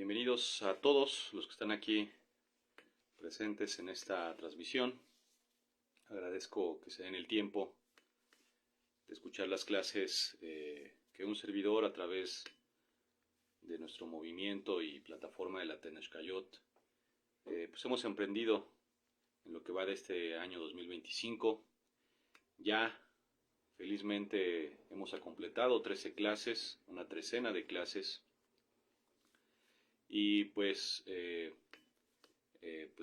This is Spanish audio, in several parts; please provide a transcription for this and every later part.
Bienvenidos a todos los que están aquí presentes en esta transmisión. Agradezco que se den el tiempo de escuchar las clases que un servidor a través de nuestro movimiento y plataforma de la Tenashkayot pues hemos emprendido en lo que va de este año 2025. Ya felizmente hemos completado 13 clases, una trecena de clases. Y pues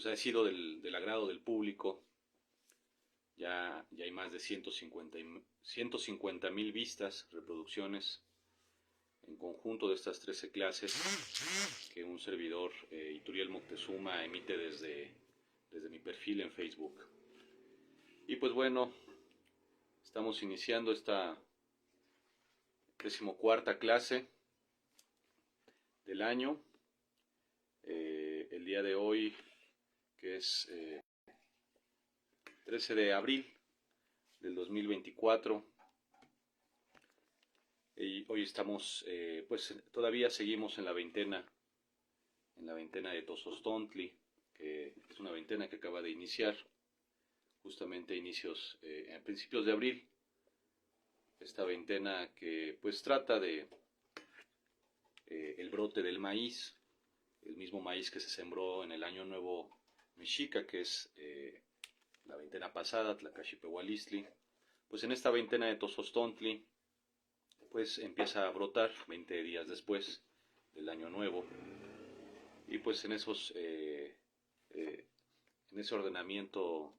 ha sido del agrado del público. Ya hay más de 150,000 vistas, reproducciones en conjunto de estas 13 clases que un servidor, Ituriel Moctezuma, emite desde mi perfil en Facebook. Y pues bueno, estamos iniciando esta 14ª clase del año. El día de hoy, que es 13 de abril del 2024, y hoy estamos, pues todavía seguimos en la veintena de Tozostontli, que es una veintena que acaba de iniciar, justamente a principios de abril. Esta veintena que pues trata de el brote del maíz, el mismo maíz que se sembró en el Año Nuevo Mexica, que es la veintena pasada, Tlacaxipehualistli. Pues en esta veintena de Tozostontli, pues empieza a brotar 20 días después del Año Nuevo. Y pues en ese ordenamiento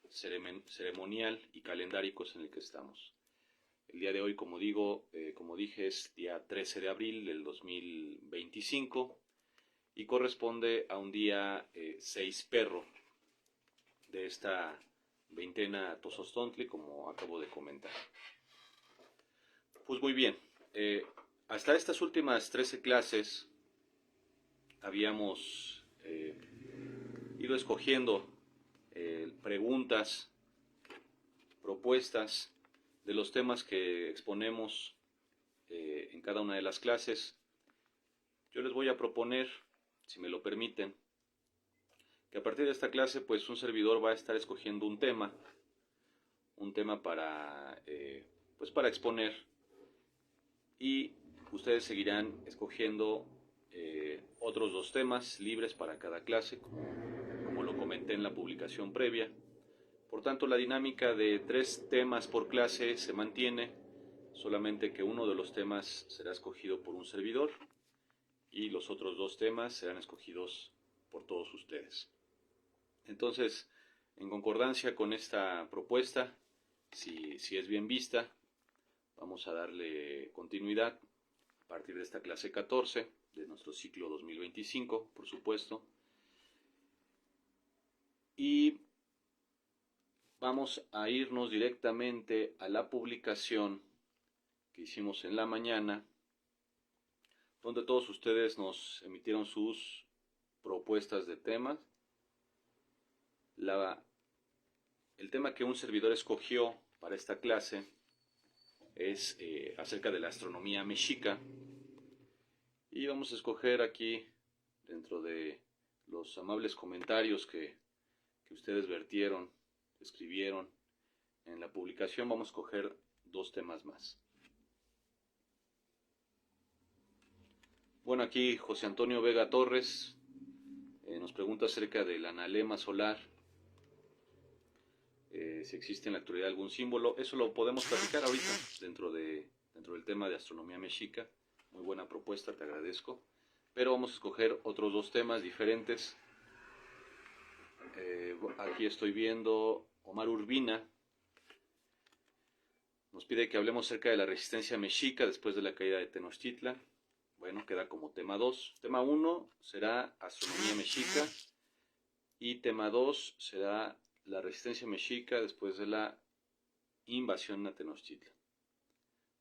ceremonial y calendárico es en el que estamos. El día de hoy, como dije, es día 13 de abril del 2025 y corresponde a un día 6 perro de esta veintena Tozostontli, como acabo de comentar. Pues muy bien, hasta estas últimas 13 clases habíamos ido escogiendo preguntas, propuestas de los temas que exponemos en cada una de las clases. Yo les voy a proponer, si me lo permiten, que a partir de esta clase pues un servidor va a estar escogiendo un tema para exponer, y ustedes seguirán escogiendo otros 2 temas libres para cada clase, como lo comenté en la publicación previa. Por tanto, la dinámica de 3 temas por clase se mantiene, solamente que uno de los temas será escogido por un servidor y los otros 2 temas serán escogidos por todos ustedes. Entonces, en concordancia con esta propuesta, si es bien vista, vamos a darle continuidad a partir de esta clase 14 de nuestro ciclo 2025, por supuesto. Y vamos a irnos directamente a la publicación que hicimos en la mañana, donde todos ustedes nos emitieron sus propuestas de temas. El tema que un servidor escogió para esta clase es acerca de la astronomía mexica, y vamos a escoger aquí, dentro de los amables comentarios que ustedes escribieron en la publicación, vamos a escoger 2 temas más. Bueno, aquí José Antonio Vega Torres nos pregunta acerca del analema solar, si existe en la actualidad algún símbolo. Eso lo podemos platicar ahorita dentro del tema de astronomía mexica. Muy buena propuesta, te agradezco. Pero vamos a escoger otros 2 temas diferentes. Aquí estoy viendo Omar Urbina nos pide que hablemos acerca de la resistencia mexica después de la caída de Tenochtitlan. Bueno, queda como tema 2. Tema 1 será astronomía mexica, y tema 2 será la resistencia mexica después de la invasión a Tenochtitlan.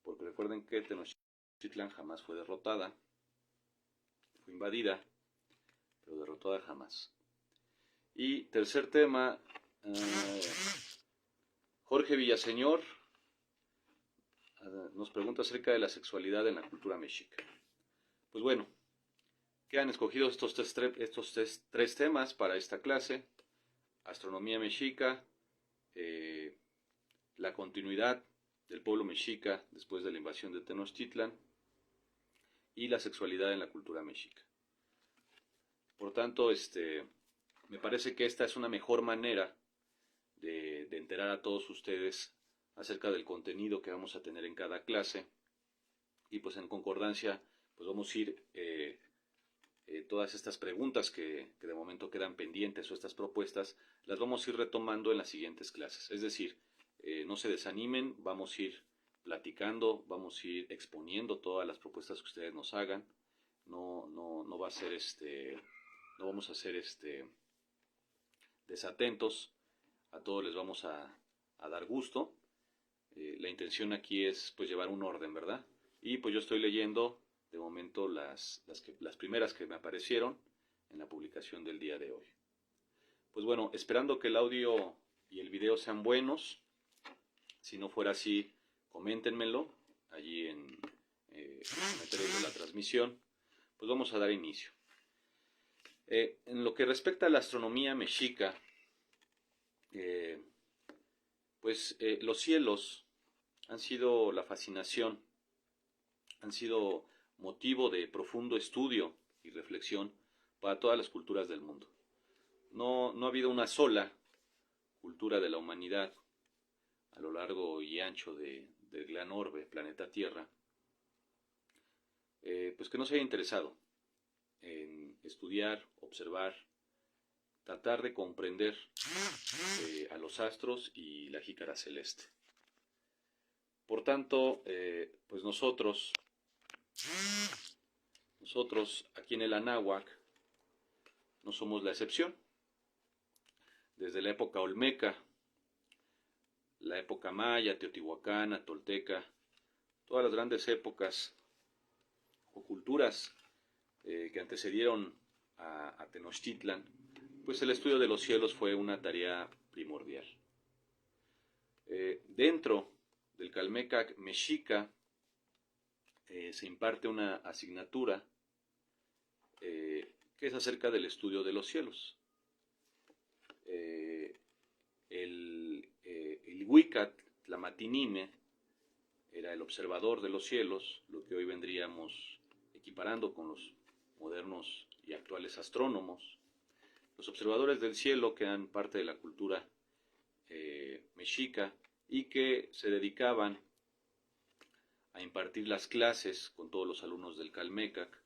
Porque recuerden que Tenochtitlan jamás fue derrotada, fue invadida, pero derrotada jamás. Y tercer tema, Jorge Villaseñor nos pregunta acerca de la sexualidad en la cultura mexica. Pues bueno, Quedan escogidos tres temas para esta clase: astronomía mexica, la continuidad del pueblo mexica después de la invasión de Tenochtitlan y la sexualidad en la cultura mexica. Por tanto, me parece que esta es una mejor manera de enterar a todos ustedes acerca del contenido que vamos a tener en cada clase, y pues en concordancia pues vamos a ir todas estas preguntas que de momento quedan pendientes, o estas propuestas, las vamos a ir retomando en las siguientes clases. Es decir, no se desanimen, vamos a ir platicando, vamos a ir exponiendo todas las propuestas que ustedes nos hagan. No va a ser no vamos a ser desatentos, a todos les vamos a dar gusto. La intención aquí es pues llevar un orden, ¿verdad? Y pues yo estoy leyendo de momento las primeras que me aparecieron en la publicación del día de hoy. Pues bueno, esperando que el audio y el video sean buenos. Si no fuera así, coméntenmelo allí en comentarios de la transmisión. Pues vamos a dar inicio. En lo que respecta a la astronomía mexica, los cielos han sido la fascinación, han sido motivo de profundo estudio y reflexión para todas las culturas del mundo. No ha habido una sola cultura de la humanidad a lo largo y ancho del gran orbe, planeta Tierra, pues que no se haya interesado en estudiar, observar, tratar de comprender a los astros y la jícara celeste. Por tanto, pues nosotros aquí en el Anáhuac no somos la excepción. Desde la época olmeca, la época maya, teotihuacana, tolteca, todas las grandes épocas o culturas que antecedieron a Tenochtitlan, pues el estudio de los cielos fue una tarea primordial. Dentro del Calmecac mexica se imparte una asignatura que es acerca del estudio de los cielos. El Huicat Tlamatinime era el observador de los cielos, lo que hoy vendríamos equiparando con los modernos y actuales astrónomos. Los observadores del cielo, que eran parte de la cultura mexica y que se dedicaban a impartir las clases con todos los alumnos del Calmecac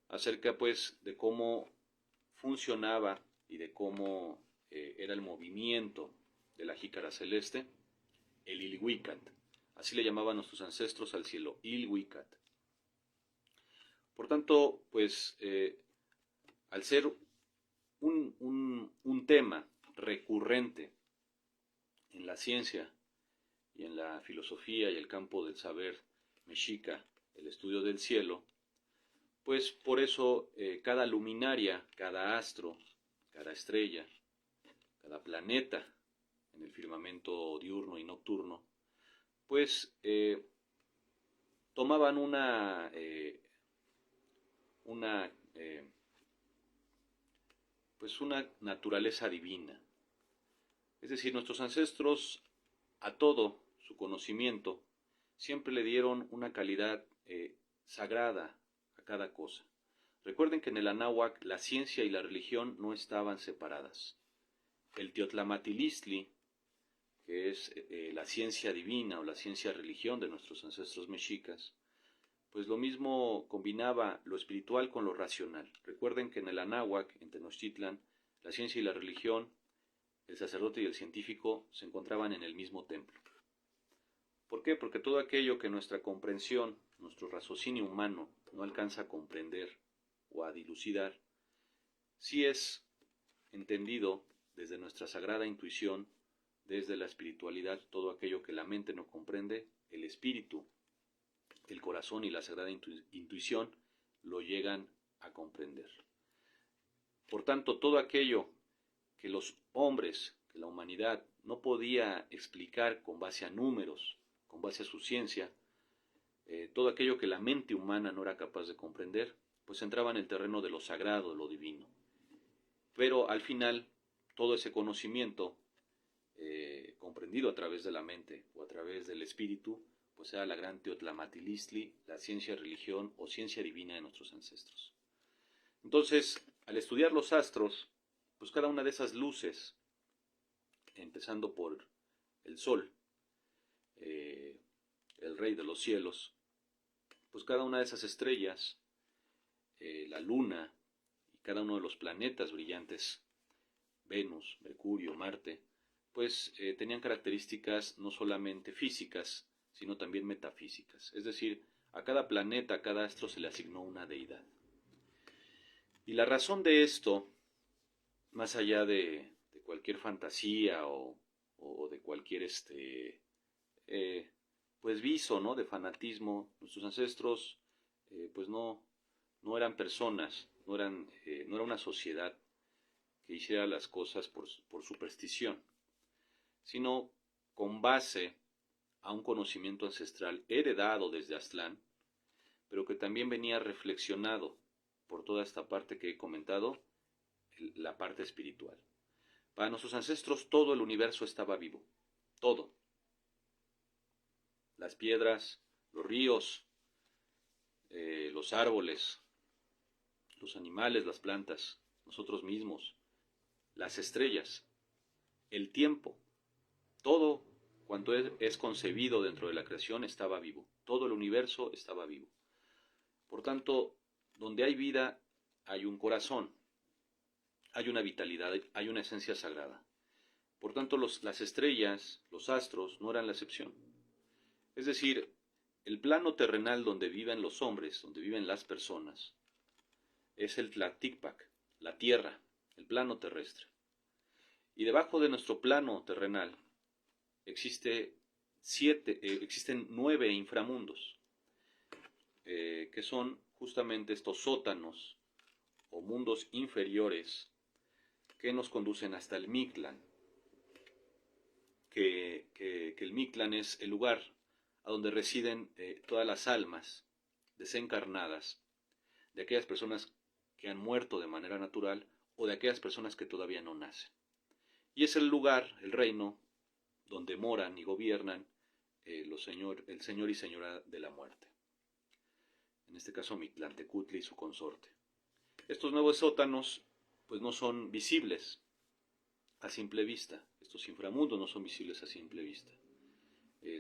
acerca pues de cómo funcionaba y de cómo era el movimiento de la jícara celeste, el Ilhuicat. Así le llamaban nuestros ancestros al cielo, Ilhuicat. Por tanto, pues al ser un tema recurrente en la ciencia y en la filosofía y el campo del saber mexica, el estudio del cielo, pues por eso cada luminaria, cada astro, cada estrella, cada planeta en el firmamento diurno y nocturno, pues tomaban una naturaleza divina. Es decir, nuestros ancestros a todo su conocimiento siempre le dieron una calidad sagrada a cada cosa. Recuerden que en el Anáhuac la ciencia y la religión no estaban separadas. El Teotlamatilichtli, que es la ciencia divina o la ciencia religión de nuestros ancestros mexicas, pues lo mismo combinaba lo espiritual con lo racional. Recuerden que en el Anáhuac, en Tenochtitlan, la ciencia y la religión, el sacerdote y el científico se encontraban en el mismo templo. ¿Por qué? Porque todo aquello que nuestra comprensión, nuestro raciocinio humano no alcanza a comprender o a dilucidar, sí es entendido desde nuestra sagrada intuición, desde la espiritualidad. Todo aquello que la mente no comprende, el espíritu, el corazón y la sagrada intuición lo llegan a comprender. Por tanto, todo aquello que los hombres, que la humanidad no podía explicar con base a números, con base a su ciencia, todo aquello que la mente humana no era capaz de comprender, pues entraba en el terreno de lo sagrado, de lo divino. Pero al final, todo ese conocimiento, comprendido a través de la mente o a través del espíritu, pues era la gran Teotlamatilitzli, la ciencia religión o ciencia divina de nuestros ancestros. Entonces, al estudiar los astros, pues cada una de esas luces, empezando por el sol, el rey de los cielos, pues cada una de esas estrellas, la luna y cada uno de los planetas brillantes, Venus, Mercurio, Marte, pues tenían características no solamente físicas, sino también metafísicas. Es decir, a cada planeta, a cada astro se le asignó una deidad. Y la razón de esto, más allá de cualquier fantasía o de cualquier pues viso, ¿no?, de fanatismo, nuestros ancestros pues no eran personas, no era una sociedad que hiciera las cosas por superstición, sino con base a un conocimiento ancestral heredado desde Aztlán, pero que también venía reflexionado por toda esta parte que he comentado, la parte espiritual. Para nuestros ancestros todo el universo estaba vivo, todo. Las piedras, los ríos, los árboles, los animales, las plantas, nosotros mismos, las estrellas, el tiempo, todo cuanto es concebido dentro de la creación estaba vivo, todo el universo estaba vivo. Por tanto, donde hay vida hay un corazón, hay una vitalidad, hay una esencia sagrada. Por tanto, las estrellas, los astros, no eran la excepción. Es decir, el plano terrenal donde viven los hombres, donde viven las personas, es el Tlaticpac, la tierra, el plano terrestre. Y debajo de nuestro plano terrenal existen 9 inframundos, que son justamente estos sótanos o mundos inferiores que nos conducen hasta el Mictlán, que el Mictlán es el lugar a donde residen todas las almas desencarnadas de aquellas personas que han muerto de manera natural o de aquellas personas que todavía no nacen. Y es el lugar, el reino, donde moran y gobiernan el señor y señora de la muerte. En este caso Mictlantecutli y su consorte. Estos nuevos sótanos pues no son visibles a simple vista. Estos inframundos no son visibles a simple vista.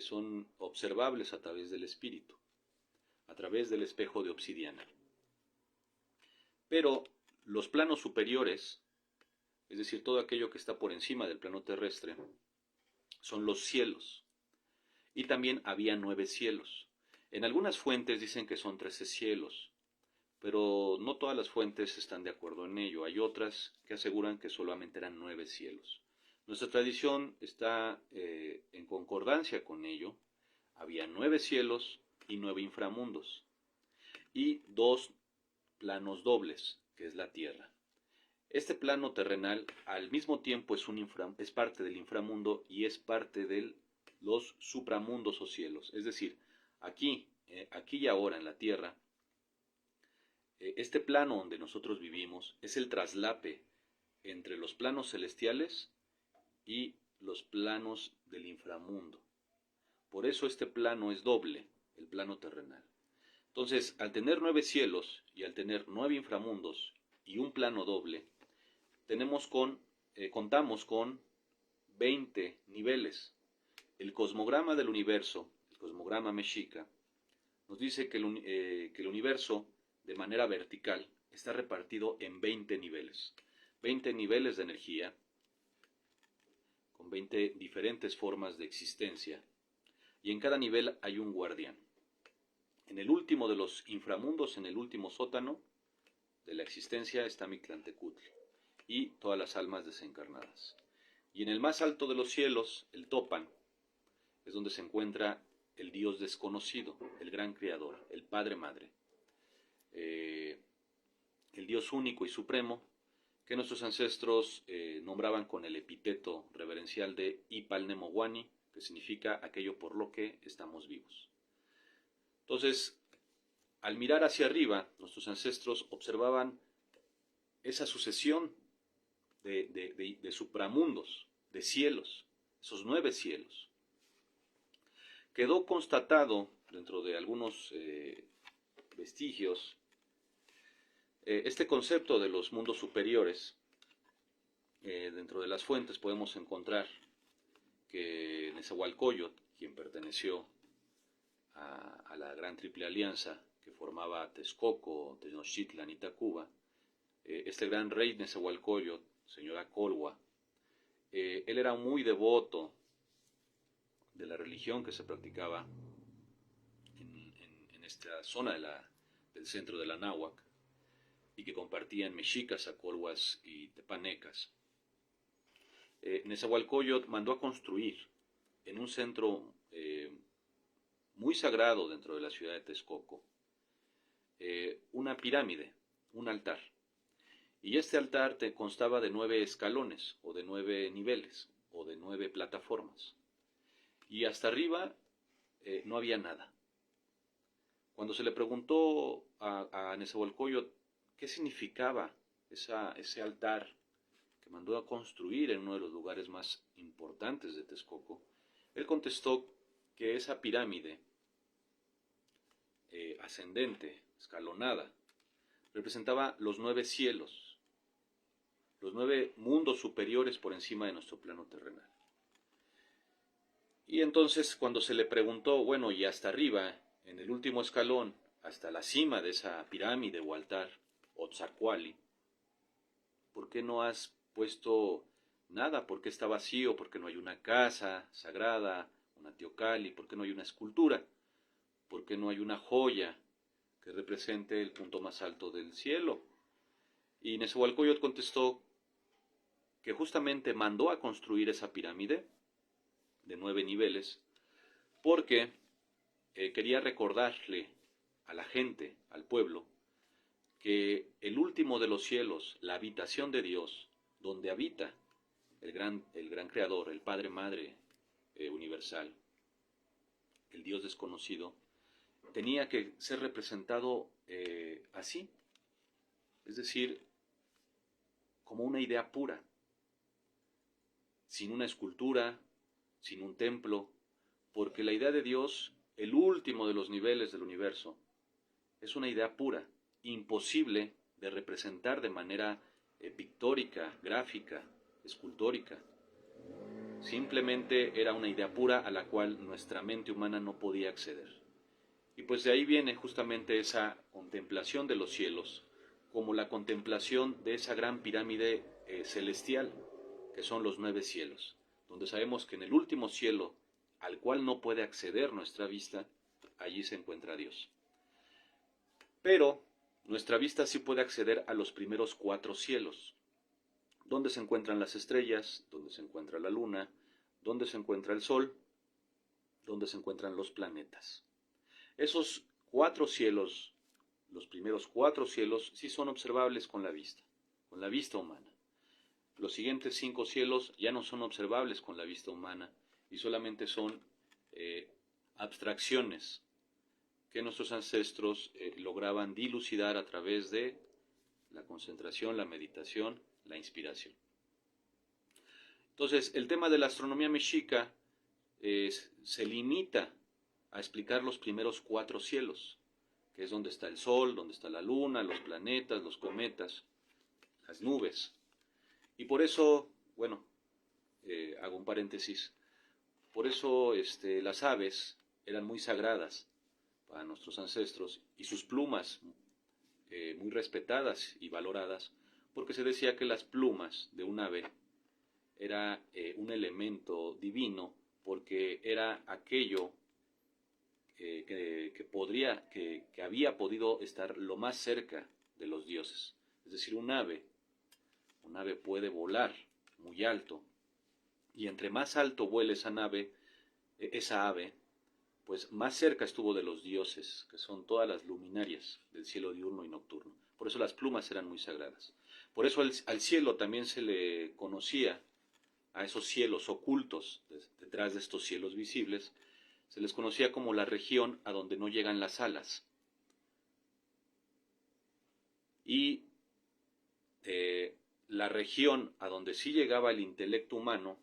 Son observables a través del espíritu, a través del espejo de obsidiana. Pero los planos superiores, es decir, todo aquello que está por encima del plano terrestre, son los cielos. Y también había 9 cielos. En algunas fuentes dicen que son 13 cielos, pero no todas las fuentes están de acuerdo en ello. Hay otras que aseguran que solamente eran 9 cielos. Nuestra tradición está en concordancia con ello. Había 9 cielos y 9 inframundos. Y 2 planos dobles, que es la tierra. Este plano terrenal al mismo tiempo es parte del inframundo y es parte de los supramundos o cielos. Es decir, aquí y ahora en la tierra, este plano donde nosotros vivimos es el traslape entre los planos celestiales y los planos del inframundo. Por eso este plano es doble, el plano terrenal. Entonces, al tener 9 cielos y al tener 9 inframundos y un plano doble, contamos con 20 niveles. El cosmograma del universo, el cosmograma mexica, nos dice que el universo, de manera vertical, está repartido en 20 niveles. 20 niveles de energía, con 20 diferentes formas de existencia, y en cada nivel hay un guardián. En el último de los inframundos, en el último sótano de la existencia, está Mictlantecutli y todas las almas desencarnadas. Y en el más alto de los cielos, el Topan, es donde se encuentra el Dios desconocido, el gran Creador, el Padre Madre, el Dios único y supremo, que nuestros ancestros nombraban con el epíteto reverencial de al mirar hacia arriba, nuestros ancestros observaban esa sucesión de supramundos, de cielos, esos 9 cielos. Quedó constatado dentro de algunos vestigios este concepto de los mundos superiores. Dentro de las fuentes podemos encontrar que Nezahualcóyotl, quien perteneció a la gran triple alianza que formaba Texcoco, Tenochtitlan y Tacuba, este gran rey Nezahualcóyotl, señor Acolhua, él era muy devoto de la religión que se practicaba en esta zona del centro de la Náhuac, y que compartían mexicas, acolhuas y tepanecas. Nezahualcóyotl mandó a construir en un centro muy sagrado dentro de la ciudad de Texcoco una pirámide, un altar. Y este altar constaba de 9 escalones, o de 9 niveles, o de 9 plataformas. Y hasta arriba no había nada. Cuando se le preguntó a Nezahualcóyotl qué significaba ese altar que mandó a construir en uno de los lugares más importantes de Texcoco, él contestó que esa pirámide ascendente, escalonada, representaba los 9 cielos, los 9 mundos superiores por encima de nuestro plano terrenal. Y entonces cuando se le preguntó, bueno, y hasta arriba, en el último escalón, hasta la cima de esa pirámide o altar, Otzacuali, ¿por qué no has puesto nada? ¿Por qué está vacío? ¿Por qué no hay una casa sagrada, una teocalli? ¿Por qué no hay una escultura? ¿Por qué no hay una joya que represente el punto más alto del cielo? Y Nezahualcóyotl contestó que justamente mandó a construir esa pirámide de 9 niveles porque quería recordarle a la gente, al pueblo, que el último de los cielos, la habitación de Dios, donde habita el gran creador, el Padre Madre universal, el Dios desconocido, tenía que ser representado así, es decir, como una idea pura, sin una escultura, sin un templo, porque la idea de Dios, el último de los niveles del universo, es una idea pura, imposible de representar de manera pictórica, gráfica, escultórica. Simplemente era una idea pura a la cual nuestra mente humana no podía acceder. Y pues de ahí viene justamente esa contemplación de los cielos, como la contemplación de esa gran pirámide celestial, que son los 9 cielos, donde sabemos que en el último cielo, al cual no puede acceder nuestra vista, allí se encuentra Dios. Pero nuestra vista sí puede acceder a los primeros 4 cielos, donde se encuentran las estrellas, donde se encuentra la luna, donde se encuentra el sol, donde se encuentran los planetas. Esos 4 cielos, los primeros 4 cielos, sí son observables con la vista humana. Los siguientes 5 cielos ya no son observables con la vista humana y solamente son abstracciones que nuestros ancestros lograban dilucidar a través de la concentración, la meditación, la inspiración. Entonces, el tema de la astronomía mexica se limita a explicar los primeros 4 cielos, que es donde está el sol, donde está la luna, los planetas, los cometas, las nubes. Y por eso, bueno, hago un paréntesis, por eso las aves eran muy sagradas para nuestros ancestros y sus plumas muy respetadas y valoradas, porque se decía que las plumas de un ave era un elemento divino, porque era aquello que había podido estar lo más cerca de los dioses. Es decir, un ave puede volar muy alto, y entre más alto vuele esa ave, pues más cerca estuvo de los dioses, que son todas las luminarias del cielo diurno y nocturno. Por eso las plumas eran muy sagradas. Por eso al cielo también se le conocía, a esos cielos ocultos, detrás de estos cielos visibles, se les conocía como la región a donde no llegan las alas. y la región a donde sí llegaba el intelecto humano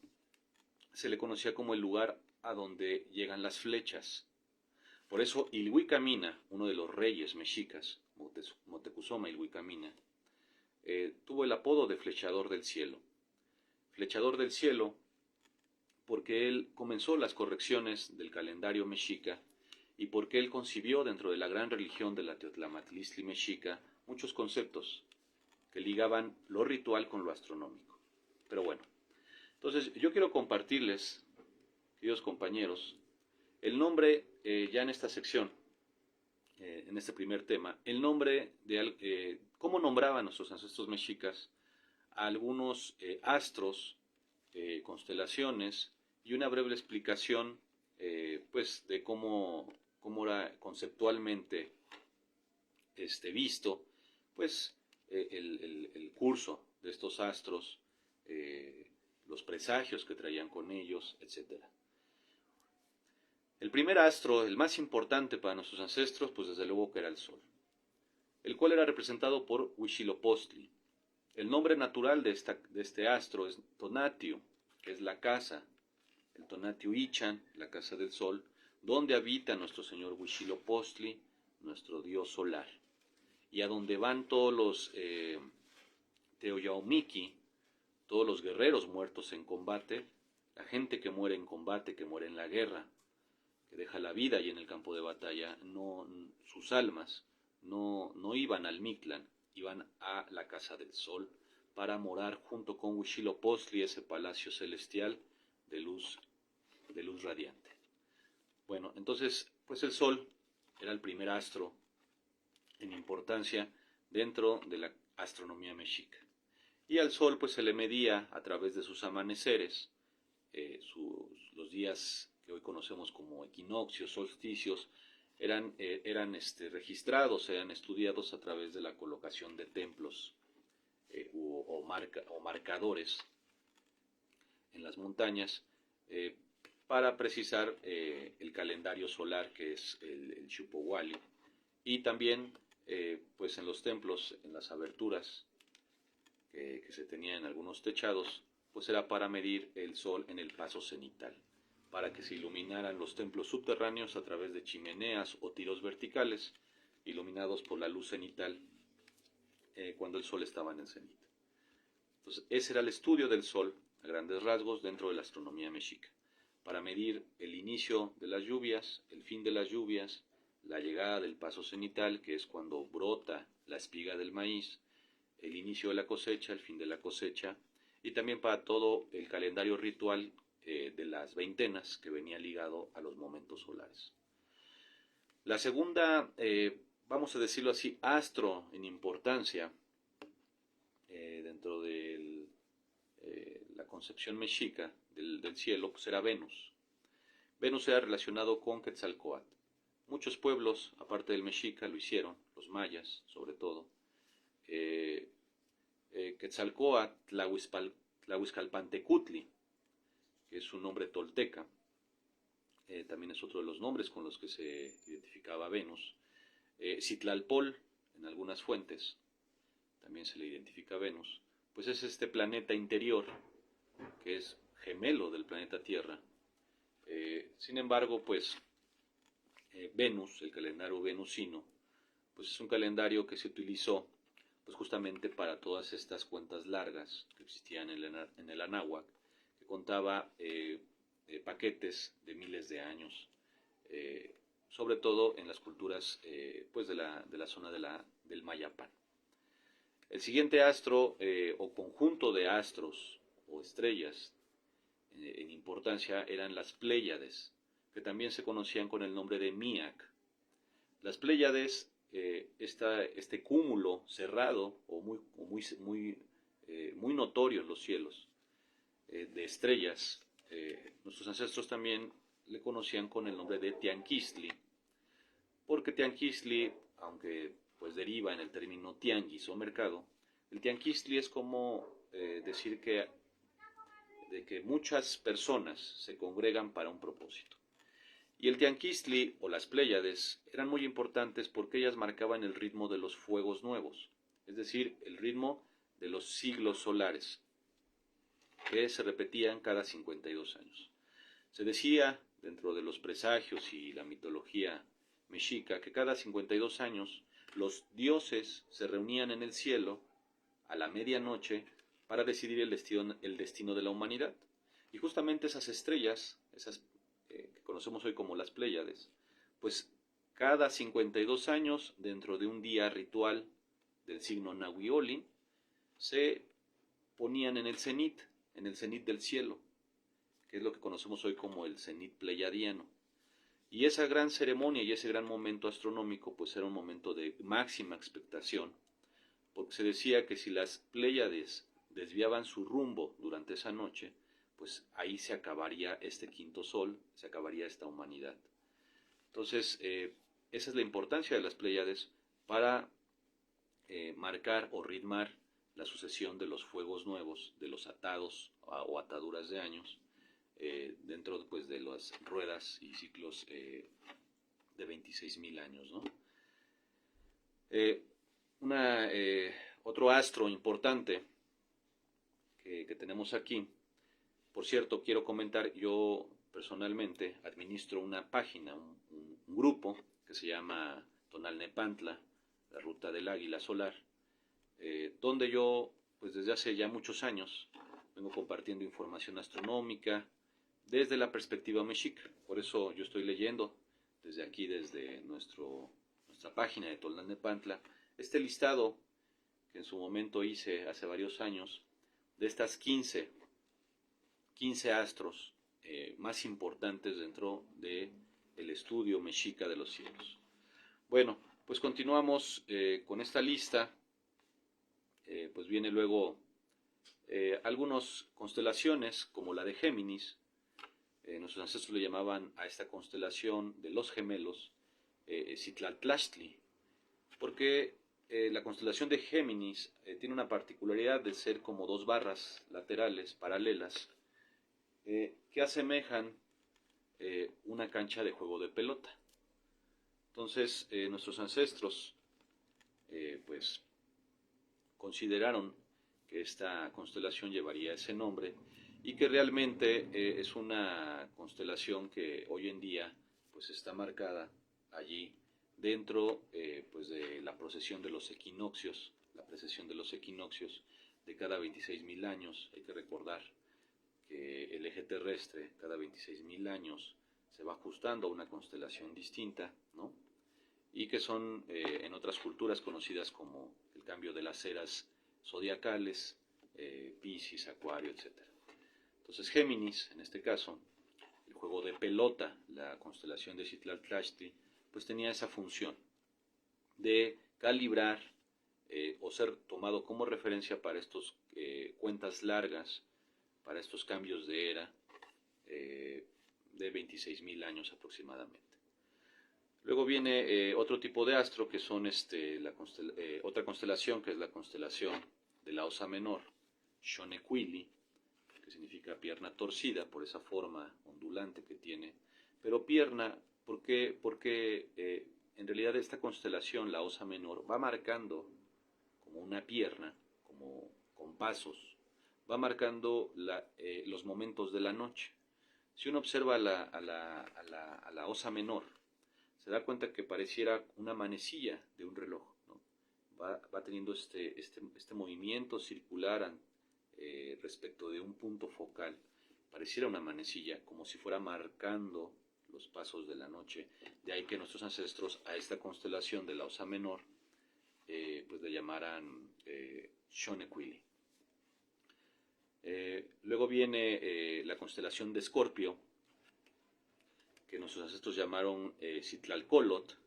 se le conocía como el lugar a donde llegan las flechas. Por eso Ilhuicamina, uno de los reyes mexicas, Moctezuma Ilhuicamina, tuvo el apodo de Flechador del Cielo. Flechador del Cielo porque él comenzó las correcciones del calendario mexica y porque él concibió dentro de la gran religión de la Teotlamatlicli mexica muchos conceptos que ligaban lo ritual con lo astronómico. Pero bueno, entonces yo quiero compartirles, queridos compañeros, el nombre, ya en esta sección, en este primer tema, el nombre de cómo nombraban nuestros ancestros mexicas a algunos astros, constelaciones, y una breve explicación pues de cómo era conceptualmente visto pues el curso de estos astros, los presagios que traían con ellos, etcétera. El primer astro, el más importante para nuestros ancestros, pues desde luego que era el Sol, el cual era representado por Huitzilopochtli. El nombre natural de este astro es Tonatiuh, que es la casa, el Tonatiuh Ichan, la casa del Sol, donde habita nuestro señor Huitzilopochtli, nuestro dios solar, y a donde van todos los Teoyaomiki, todos los guerreros muertos en combate, la gente que muere en combate, que muere en la guerra, que deja la vida ahí en el campo de batalla, sus almas no iban al Mictlán, iban a la Casa del Sol para morar junto con Huitzilopochtli, ese palacio celestial de luz radiante. Bueno, entonces, pues el Sol era el primer astro en importancia dentro de la astronomía mexica. Y al Sol pues se le medía a través de sus amaneceres, los días que hoy conocemos como equinoccios, solsticios, eran registrados, eran estudiados a través de la colocación de templos o marcadores en las montañas para precisar el calendario solar, que es el Xupowali, y también pues en los templos, en las aberturas que se tenían en algunos techados, pues era para medir el sol en el paso cenital, para que se iluminaran los templos subterráneos a través de chimeneas o tiros verticales, iluminados por la luz cenital cuando el sol estaba en el cenit. Entonces, ese era el estudio del sol, a grandes rasgos, dentro de la astronomía mexica, para medir el inicio de las lluvias, el fin de las lluvias, la llegada del paso cenital, que es cuando brota la espiga del maíz, el inicio de la cosecha, el fin de la cosecha, y también para todo el calendario ritual de las veintenas que venía ligado a los momentos solares. La segunda, vamos a decirlo así, astro en importancia dentro de la concepción mexica del cielo, pues era Venus. Venus era relacionado con Quetzalcóatl. Muchos pueblos, aparte del mexica, lo hicieron, los mayas sobre todo. Quetzalcóatl, Tlahuizcalpantecutli, que es un nombre tolteca, también es otro de los nombres con los que se identificaba Venus. Citlalpol, en algunas fuentes, también se le identifica a Venus, pues es este planeta interior, que es gemelo del planeta Tierra. Sin embargo, pues Venus, el calendario venusino, pues es un calendario que se utilizó pues justamente para todas estas cuentas largas que existían en el Anáhuac, que contaba paquetes de miles de años, sobre todo en las culturas pues de la zona del Mayapán. El siguiente astro o conjunto de astros o estrellas en importancia eran las Pléyades, que también se conocían con el nombre de Miak. Las Pléyades, este cúmulo cerrado o muy notorio en los cielos de estrellas, nuestros ancestros también le conocían con el nombre de Tianquistli, porque Tianquistli, aunque pues deriva en el término tianguis o mercado, el Tianquistli es como decir de que muchas personas se congregan para un propósito. Y el Tianquistli o las Pléyades eran muy importantes porque ellas marcaban el ritmo de los fuegos nuevos. es decir, el ritmo de los siglos solares, que se repetían cada 52 años. Se decía, dentro de los presagios y la mitología mexica, que cada 52 años los dioses se reunían en el cielo a la medianoche para decidir el destino de la humanidad. Y justamente esas estrellas, esas que conocemos hoy como las Pléyades, pues cada 52 años, dentro de un día ritual del signo Nahuiolin, se ponían en el cenit del cielo, que es lo que conocemos hoy como el cenit pleyadiano. Y esa gran ceremonia y ese gran momento astronómico, pues era un momento de máxima expectación, porque se decía que si las Pléyades desviaban su rumbo durante esa noche, pues ahí se acabaría este quinto sol, se acabaría esta humanidad. Entonces, esa es la importancia de las Pléyades para marcar o ritmar la sucesión de los fuegos nuevos, de los atados o ataduras de años, dentro pues, de las ruedas y ciclos de 26.000 años, ¿no? Otro astro importante que tenemos aquí, por cierto, quiero comentar, yo personalmente administro una página, un grupo que se llama Tonalnepantla, la Ruta del Águila Solar, donde yo, pues desde hace ya muchos años, vengo compartiendo información astronómica desde la perspectiva mexica. Por eso yo estoy leyendo desde aquí, desde nuestra página de Tonalnepantla, este listado que en su momento hice hace varios años, de estas 15 astros más importantes dentro del estudio mexica de los cielos. Bueno, pues continuamos con esta lista. Pues viene luego algunas constelaciones, como la de Géminis. Nuestros ancestros le llamaban a esta constelación de los gemelos Citlaltlachtli, porque la constelación de Géminis tiene una particularidad de ser como dos barras laterales, paralelas, que asemejan una cancha de juego de pelota. Entonces, nuestros ancestros pues consideraron que esta constelación llevaría ese nombre y que realmente es una constelación que hoy en día pues está marcada allí dentro pues de la procesión de los equinoccios, la precesión de los equinoccios de cada 26.000 años. Hay que recordar que el eje terrestre cada 26.000 años se va ajustando a una constelación distinta, ¿no? Y que son en otras culturas conocidas como el cambio de las eras zodiacales, Piscis, Acuario, etc. Entonces Géminis, en este caso, el juego de pelota, la constelación de Citlaltlachtli, pues tenía esa función de calibrar o ser tomado como referencia para estos cuentas largas, para estos cambios de era de 26.000 años aproximadamente. Luego viene otro tipo de astro, que son otra constelación, que es la constelación de la Osa Menor, Xonecuili, que significa pierna torcida, por esa forma ondulante que tiene. Pero pierna, porque en realidad esta constelación, la Osa Menor, va marcando como una pierna, como con pasos, va marcando los momentos de la noche. Si uno observa a la Osa Menor, se da cuenta que pareciera una manecilla de un reloj, ¿no? Va teniendo este movimiento circular respecto de un punto focal. Pareciera una manecilla, como si fuera marcando los pasos de la noche. De ahí que nuestros ancestros a esta constelación de la Osa Menor pues le llamaran Xonecuili. Luego viene la constelación de Escorpio, que nuestros ancestros llamaron Citlalcolot,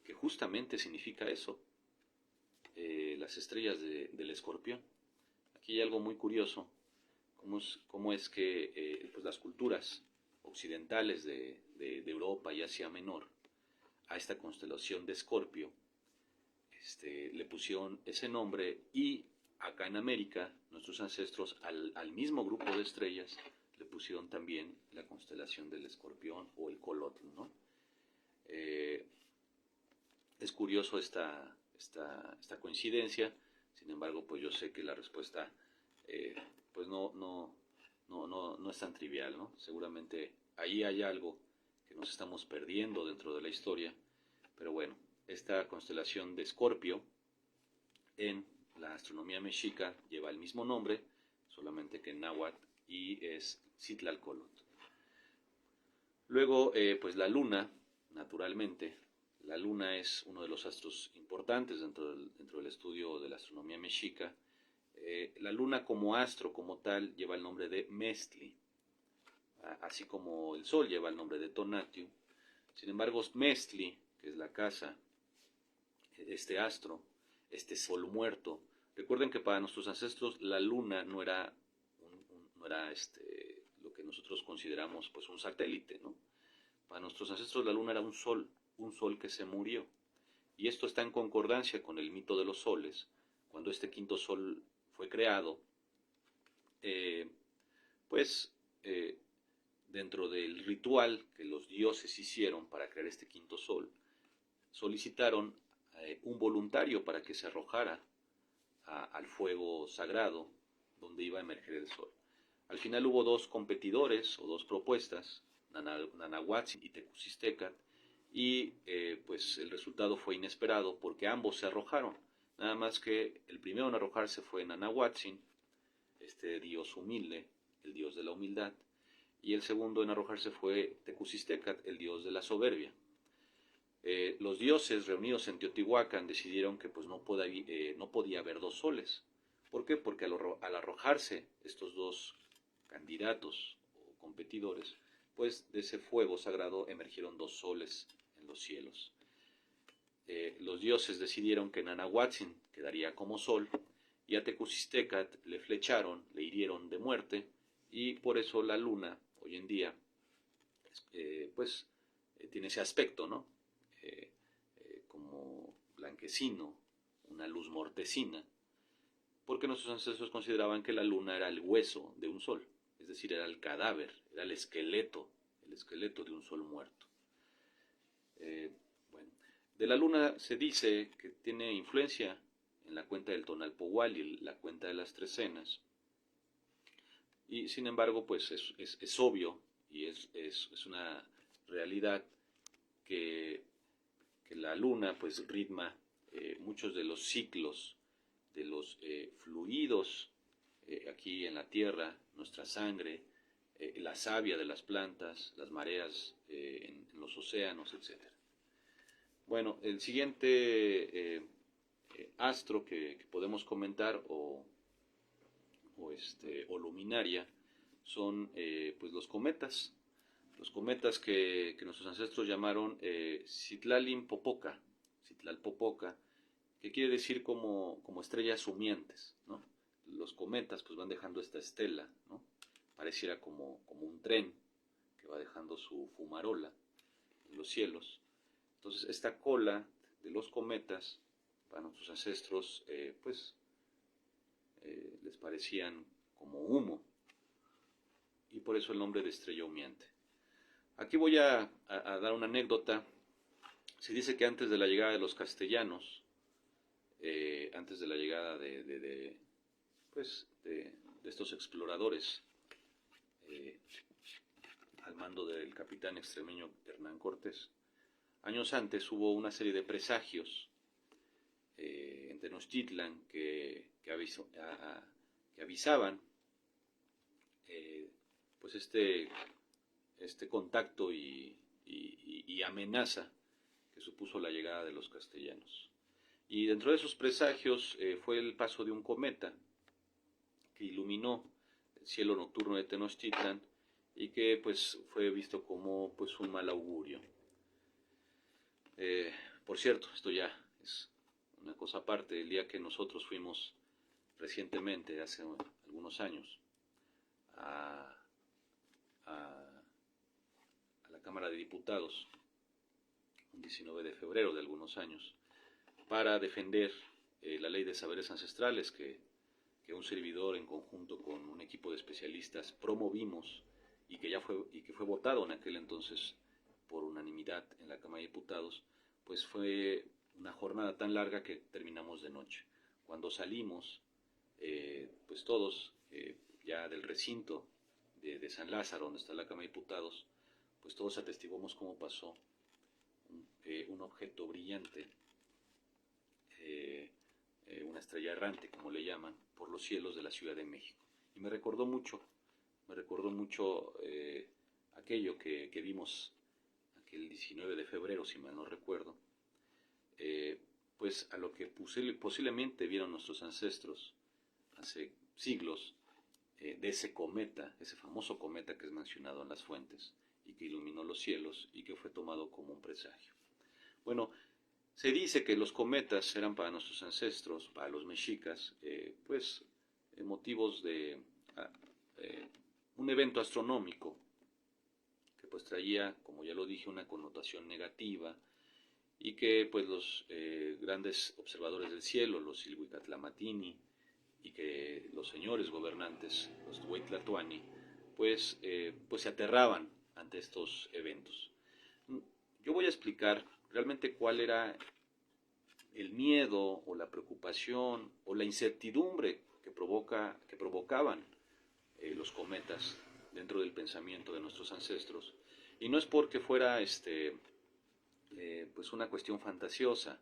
que justamente significa eso, las estrellas del escorpión. Aquí hay algo muy curioso, cómo es que pues las culturas occidentales de Europa y Asia Menor, a esta constelación de Escorpio, le pusieron ese nombre, y acá en América, nuestros ancestros al mismo grupo de estrellas le pusieron también la constelación del escorpión o el colotl, ¿no? Es curioso esta coincidencia, Sin embargo, pues yo sé que la respuesta pues no es tan trivial, ¿no? Seguramente ahí hay algo que nos estamos perdiendo dentro de la historia, pero bueno, esta constelación de Escorpio en la astronomía mexica lleva el mismo nombre, solamente que en náhuatl, y es Citlalcolotl. Luego, pues la luna, naturalmente, la luna es uno de los astros importantes dentro del estudio de la astronomía mexica. La luna como astro, como tal, lleva el nombre de Mestli, así como el sol lleva el nombre de Tonatiuh. Sin embargo, Mestli, que es la casa, este astro, este sol muerto, recuerden que para nuestros ancestros la luna no era, lo que nosotros consideramos pues un satélite, ¿no? Para nuestros ancestros la luna era un sol que se murió. Y esto está en concordancia con el mito de los soles. Cuando este quinto sol fue creado, eh, pues dentro del ritual que los dioses hicieron para crear este quinto sol, solicitaron un voluntario para que se arrojara al fuego sagrado donde iba a emerger el sol. Al final hubo dos competidores o dos propuestas, Nanahuatzin y Tecucistecat, y pues el resultado fue inesperado porque ambos se arrojaron. Nada más que el primero en arrojarse fue Nanahuatzin, este dios humilde, el dios de la humildad, y el segundo en arrojarse fue Tecucistecat, el dios de la soberbia. Los dioses reunidos en Teotihuacán decidieron que pues no podía haber dos soles. ¿Por qué? Porque al arrojarse estos dos candidatos o competidores, pues de ese fuego sagrado emergieron dos soles en los cielos. Los dioses decidieron que Nanahuatzin quedaría como sol, y a Tecucistecat le flecharon, le hirieron de muerte, y por eso la luna hoy en día tiene ese aspecto, ¿no? Como blanquecino, una luz mortecina, porque nuestros ancestros consideraban que la luna era el hueso de un sol, es decir, era el cadáver, era el esqueleto de un sol muerto. Bueno, de la luna se dice que tiene influencia en la cuenta del Tonalpohualli y la cuenta de las trecenas, y sin embargo, pues es obvio y es una realidad que la luna pues ritma muchos de los ciclos de los fluidos aquí en la tierra, nuestra sangre, la savia de las plantas, las mareas en los océanos, etc. Bueno, el siguiente astro que podemos comentar o luminaria son pues los cometas. Los cometas que nuestros ancestros llamaron Citlalin-Popoca, que quiere decir como estrellas humeantes, ¿no? Los cometas pues van dejando esta estela, ¿no? Pareciera como un tren que va dejando su fumarola en los cielos. Entonces esta cola de los cometas para nuestros ancestros les parecían como humo, y por eso el nombre de estrella humeante. Aquí voy a dar una anécdota. Se dice que antes de la llegada de los castellanos, antes de la llegada de estos exploradores, al mando del capitán extremeño Hernán Cortés, años antes hubo una serie de presagios en Tenochtitlan que avisaban pues este contacto y amenaza que supuso la llegada de los castellanos. Y dentro de esos presagios fue el paso de un cometa que iluminó el cielo nocturno de Tenochtitlan y que pues fue visto como pues un mal augurio. Por cierto, esto ya es una cosa aparte. El día que nosotros fuimos recientemente, hace algunos años, a la Cámara de Diputados, un 19 de febrero de algunos años, para defender la ley de saberes ancestrales que un servidor en conjunto con un equipo de especialistas promovimos y que fue votado en aquel entonces por unanimidad en la Cámara de Diputados. Pues fue una jornada tan larga que terminamos de noche. cuando salimos, pues todos, ya del recinto de San Lázaro, donde está la Cámara de Diputados, pues todos atestiguamos cómo pasó un objeto brillante, una estrella errante, como le llaman, por los cielos de la Ciudad de México. Y me recordó mucho aquello que vimos aquel 19 de febrero, si mal no recuerdo, pues a lo que posiblemente vieron nuestros ancestros hace siglos, de ese cometa, ese famoso cometa que es mencionado en las fuentes y que iluminó los cielos y que fue tomado como un presagio. Bueno, se dice que los cometas eran para nuestros ancestros, para los mexicas, motivos de un evento astronómico que pues traía, como ya lo dije, una connotación negativa, y que pues los grandes observadores del cielo, los Ilhuicatlamatini, y que los señores gobernantes, los Huaytlatoani, pues se aterraban ante estos eventos. Yo voy a explicar realmente cuál era el miedo o la preocupación o la incertidumbre que provocaban los cometas dentro del pensamiento de nuestros ancestros. Y no es porque fuera pues una cuestión fantasiosa.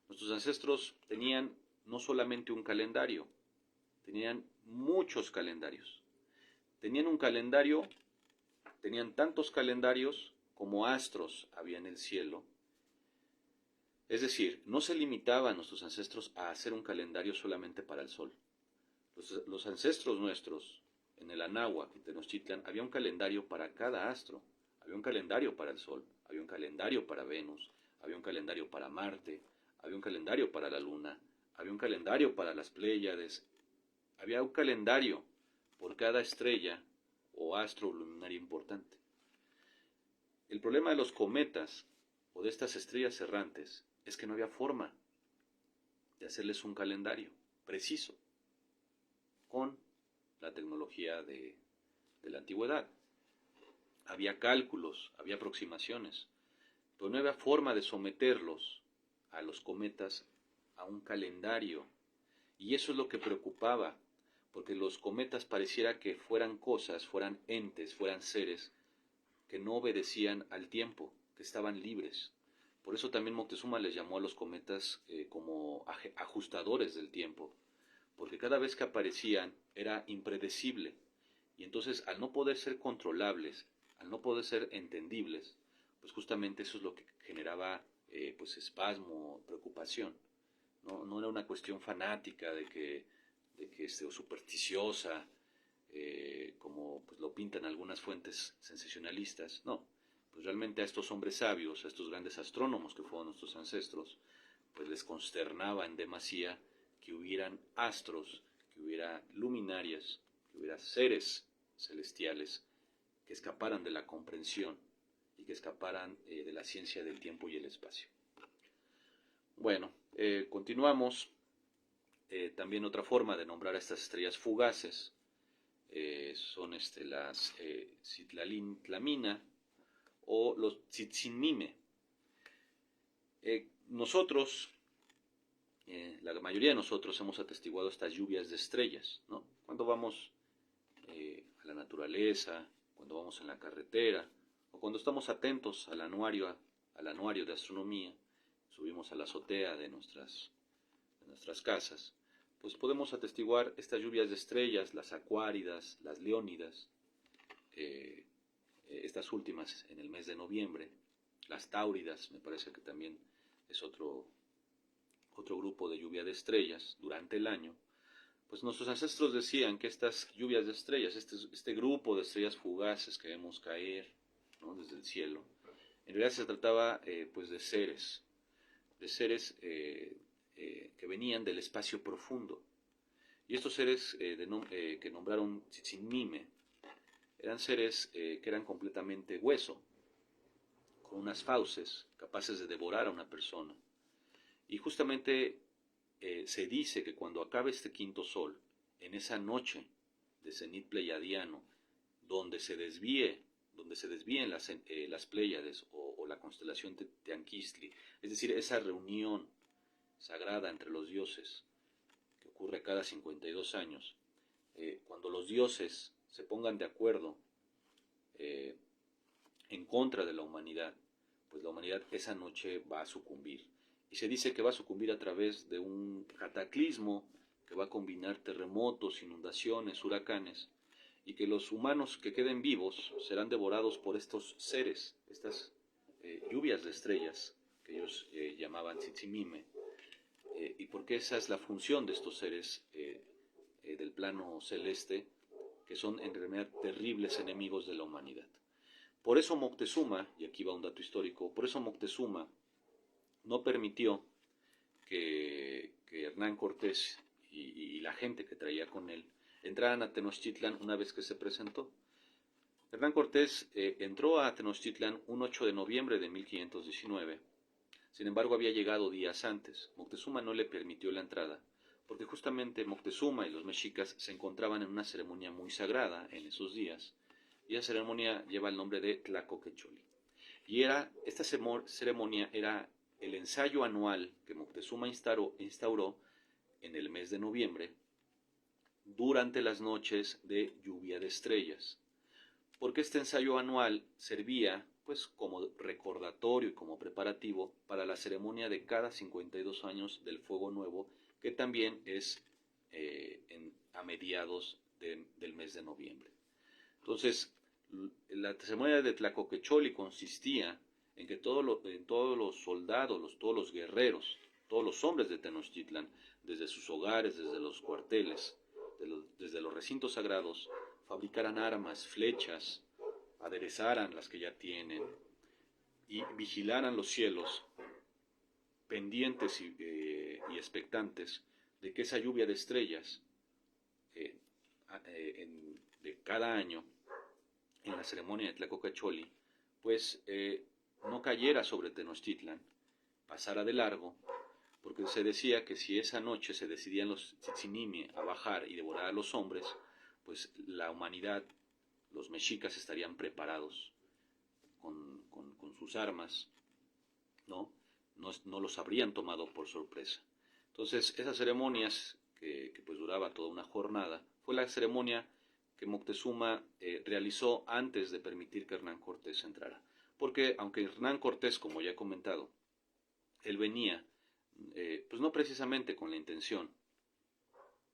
Nuestros ancestros tenían no solamente un calendario, tenían muchos calendarios. Tenían tantos calendarios como astros había en el cielo. Es decir, no se limitaban nuestros ancestros a hacer un calendario solamente para el sol. Los ancestros nuestros, en el Anáhuac, en Tenochtitlan, había un calendario para cada astro. Había un calendario para el sol, había un calendario para Venus, había un calendario para Marte, había un calendario para la Luna, había un calendario para las Pléyades, había un calendario por cada estrella o astro luminario importante. El problema de los cometas o de estas estrellas errantes es que no había forma de hacerles un calendario preciso con la tecnología de la antigüedad. Había cálculos, había aproximaciones, pero no había forma de someterlos a los cometas a un calendario. Y eso es lo que preocupaba, porque los cometas pareciera que fueran cosas, fueran entes, fueran seres que no obedecían al tiempo, que estaban libres. Por eso también Moctezuma les llamó a los cometas como ajustadores del tiempo, porque cada vez que aparecían era impredecible, y entonces al no poder ser controlables, al no poder ser entendibles, pues justamente eso es lo que generaba pues espasmo, preocupación. No era una cuestión fanática o supersticiosa, como pues lo pintan algunas fuentes sensacionalistas. No, pues realmente a estos hombres sabios, a estos grandes astrónomos que fueron nuestros ancestros, pues les consternaba en demasía que hubieran astros, que hubiera luminarias, que hubiera seres celestiales que escaparan de la comprensión y que escaparan de la ciencia del tiempo y el espacio. Bueno, continuamos. También otra forma de nombrar a estas estrellas fugaces son las Citlalin-Tlamina o los Tzitzinmime. La mayoría de nosotros hemos atestiguado estas lluvias de estrellas, ¿no? Cuando vamos a la naturaleza, cuando vamos en la carretera, o cuando estamos atentos al anuario de astronomía, subimos a la azotea de nuestras casas, pues podemos atestiguar estas lluvias de estrellas, las acuáridas, las leónidas, estas últimas en el mes de noviembre, las táuridas, me parece que también es otro grupo de lluvia de estrellas durante el año. Pues nuestros ancestros decían que estas lluvias de estrellas, este grupo de estrellas fugaces que vemos caer, ¿no?, desde el cielo, en realidad se trataba pues de seres que venían del espacio profundo. Y estos seres que nombraron Tzitzimime eran seres que eran completamente hueso, con unas fauces capaces de devorar a una persona. Y justamente se dice que cuando acabe este quinto sol, en esa noche de cenit pleiadiano, donde se desvíen las Pléyades o la constelación de Teanquistli, es decir, esa reunión sagrada entre los dioses, ocurre cada 52 años, cuando los dioses se pongan de acuerdo eh, en contra de la humanidad, pues la humanidad esa noche va a sucumbir. Y se dice que va a sucumbir a través de un cataclismo que va a combinar terremotos, inundaciones, huracanes, y que los humanos que queden vivos serán devorados por estos seres, estas lluvias de estrellas, que ellos llamaban Tzitzimime, y porque esa es la función de estos seres del plano celeste, que son en realidad terribles enemigos de la humanidad. Por eso Moctezuma, y aquí va un dato histórico, por eso Moctezuma no permitió que Hernán Cortés y la gente que traía con él entraran a Tenochtitlan una vez que se presentó. Hernán Cortés entró a Tenochtitlan un 8 de noviembre de 1519. Sin embargo, había llegado días antes. Moctezuma no le permitió la entrada, porque justamente Moctezuma y los mexicas se encontraban en una ceremonia muy sagrada en esos días, y esa ceremonia lleva el nombre de Tlacoquecholi. Y esta ceremonia era el ensayo anual que Moctezuma instauró en el mes de noviembre durante las noches de lluvia de estrellas, porque este ensayo anual servía pues como recordatorio y como preparativo para la ceremonia de cada 52 años del Fuego Nuevo, que también es a mediados del mes de noviembre. Entonces, la ceremonia de Tlacoquecholi consistía en que todos los soldados, todos los guerreros, todos los hombres de Tenochtitlan, desde sus hogares, desde los cuarteles, desde los recintos sagrados, fabricaran armas, flechas, aderezaran las que ya tienen y vigilaran los cielos, pendientes y expectantes de que esa lluvia de estrellas de cada año en la ceremonia de Tlacoquecholi, pues no cayera sobre Tenochtitlan, pasara de largo, porque se decía que si esa noche se decidían los Tzitzimime a bajar y devorar a los hombres, pues la humanidad, los mexicas estarían preparados con sus armas, ¿no? No los habrían tomado por sorpresa. Entonces, esas ceremonias, que pues duraba toda una jornada, fue la ceremonia que Moctezuma realizó antes de permitir que Hernán Cortés entrara. Porque aunque Hernán Cortés, como ya he comentado, él venía, pues no precisamente con la intención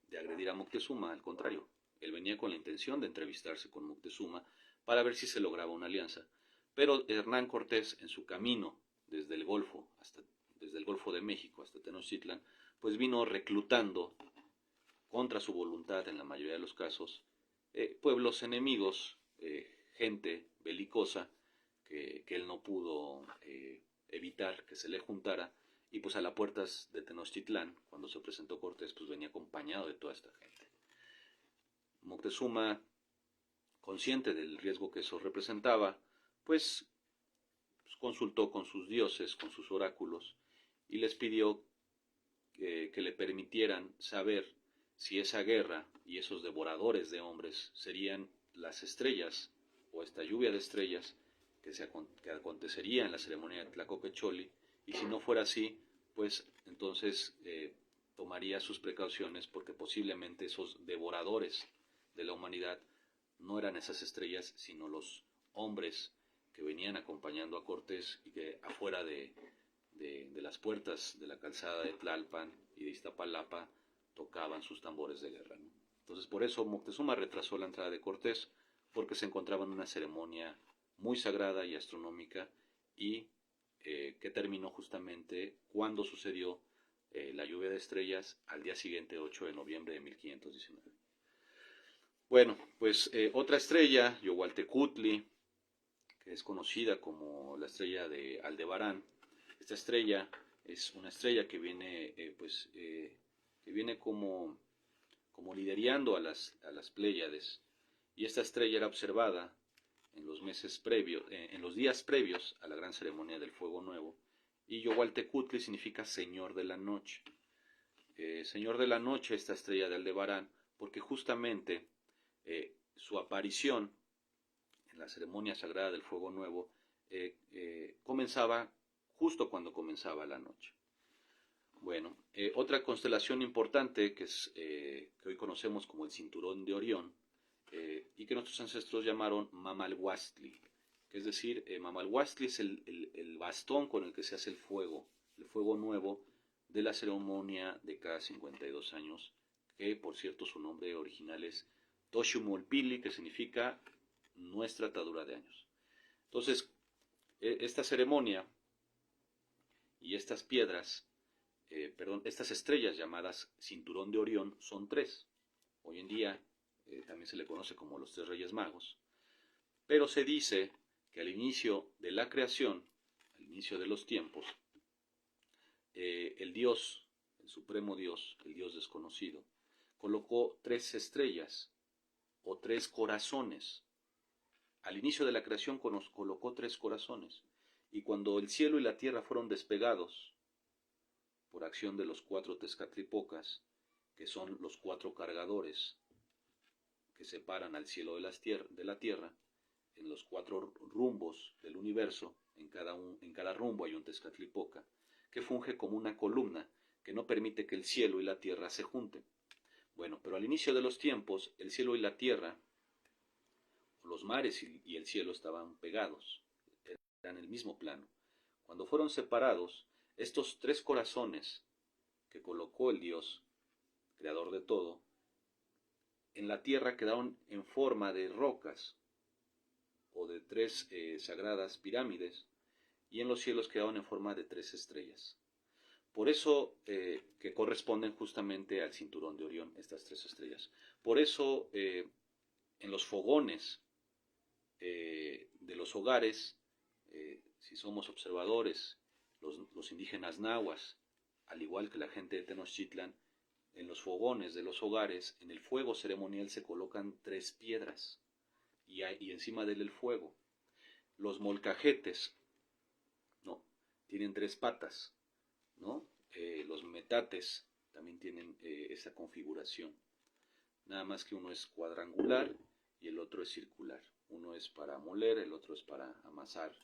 de agredir a Moctezuma, al contrario, él venía con la intención de entrevistarse con Moctezuma para ver si se lograba una alianza. Pero Hernán Cortés, en su camino desde el Golfo de México hasta Tenochtitlan, pues vino reclutando contra su voluntad en la mayoría de los casos pueblos enemigos, gente belicosa que él no pudo evitar que se le juntara, y pues a las puertas de Tenochtitlán, cuando se presentó Cortés, pues venía acompañado de toda esta gente. Moctezuma, consciente del riesgo que eso representaba, pues consultó con sus dioses, con sus oráculos, y les pidió que le permitieran saber si esa guerra y esos devoradores de hombres serían las estrellas o esta lluvia de estrellas que acontecería en la ceremonia de Tlacoquecholi, y si no fuera así, pues entonces tomaría sus precauciones, porque posiblemente esos devoradores de la humanidad no eran esas estrellas, sino los hombres que venían acompañando a Cortés y que afuera de las puertas de la calzada de Tlalpan y de Iztapalapa tocaban sus tambores de guerra, ¿no? Entonces por eso Moctezuma retrasó la entrada de Cortés, porque se encontraba en una ceremonia muy sagrada y astronómica, y que terminó justamente cuando sucedió la lluvia de estrellas al día siguiente, 8 de noviembre de 1519. Bueno, pues otra estrella, Yohualtecutli, que es conocida como la estrella de Aldebarán. Esta estrella es una estrella que viene, que viene como liderando a las Pléyades, y esta estrella era observada en los días previos a la gran ceremonia del Fuego Nuevo, y Yohualtecutli significa Señor de la Noche. Señor de la Noche, esta estrella de Aldebarán, porque justamente su aparición en la ceremonia sagrada del Fuego Nuevo comenzaba justo cuando comenzaba la noche. Bueno, otra constelación importante que hoy conocemos como el Cinturón de Orión y que nuestros ancestros llamaron Mamalhuastli, que es decir, Mamalhuastli es el bastón con el que se hace el fuego nuevo de la ceremonia de cada 52 años, que por cierto su nombre original es Toshumolpili, que significa nuestra atadura de años. Entonces, esta ceremonia y estas piedras, estas estrellas llamadas Cinturón de Orión son tres. Hoy en día también se le conoce como los tres Reyes Magos. Pero se dice que al inicio de la creación, al inicio de los tiempos, el Dios, el Supremo Dios, el Dios desconocido, colocó tres estrellas o tres corazones. Al inicio de la creación colocó tres corazones. Y cuando el cielo y la tierra fueron despegados por acción de los cuatro Tezcatlipocas, que son los cuatro cargadores que separan al cielo de la tierra, en los cuatro rumbos del universo, en cada rumbo hay un Tezcatlipoca, que funge como una columna que no permite que el cielo y la tierra se junten. Bueno, pero al inicio de los tiempos, el cielo y la tierra, los mares y el cielo estaban pegados, eran el mismo plano. Cuando fueron separados, estos tres corazones que colocó el Dios, creador de todo, en la tierra quedaron en forma de rocas o de tres sagradas pirámides, y en los cielos quedaron en forma de tres estrellas. Por eso que corresponden justamente al cinturón de Orión, estas tres estrellas. Por eso en los fogones de los hogares, si somos observadores, los indígenas nahuas, al igual que la gente de Tenochtitlan, en los fogones de los hogares, en el fuego ceremonial se colocan tres piedras y encima de él el fuego. Los molcajetes, ¿no?, tienen tres patas, ¿no? Los metates también tienen esa configuración. Nada más que uno es cuadrangular y el otro es circular. Uno es para moler, el otro es para amasar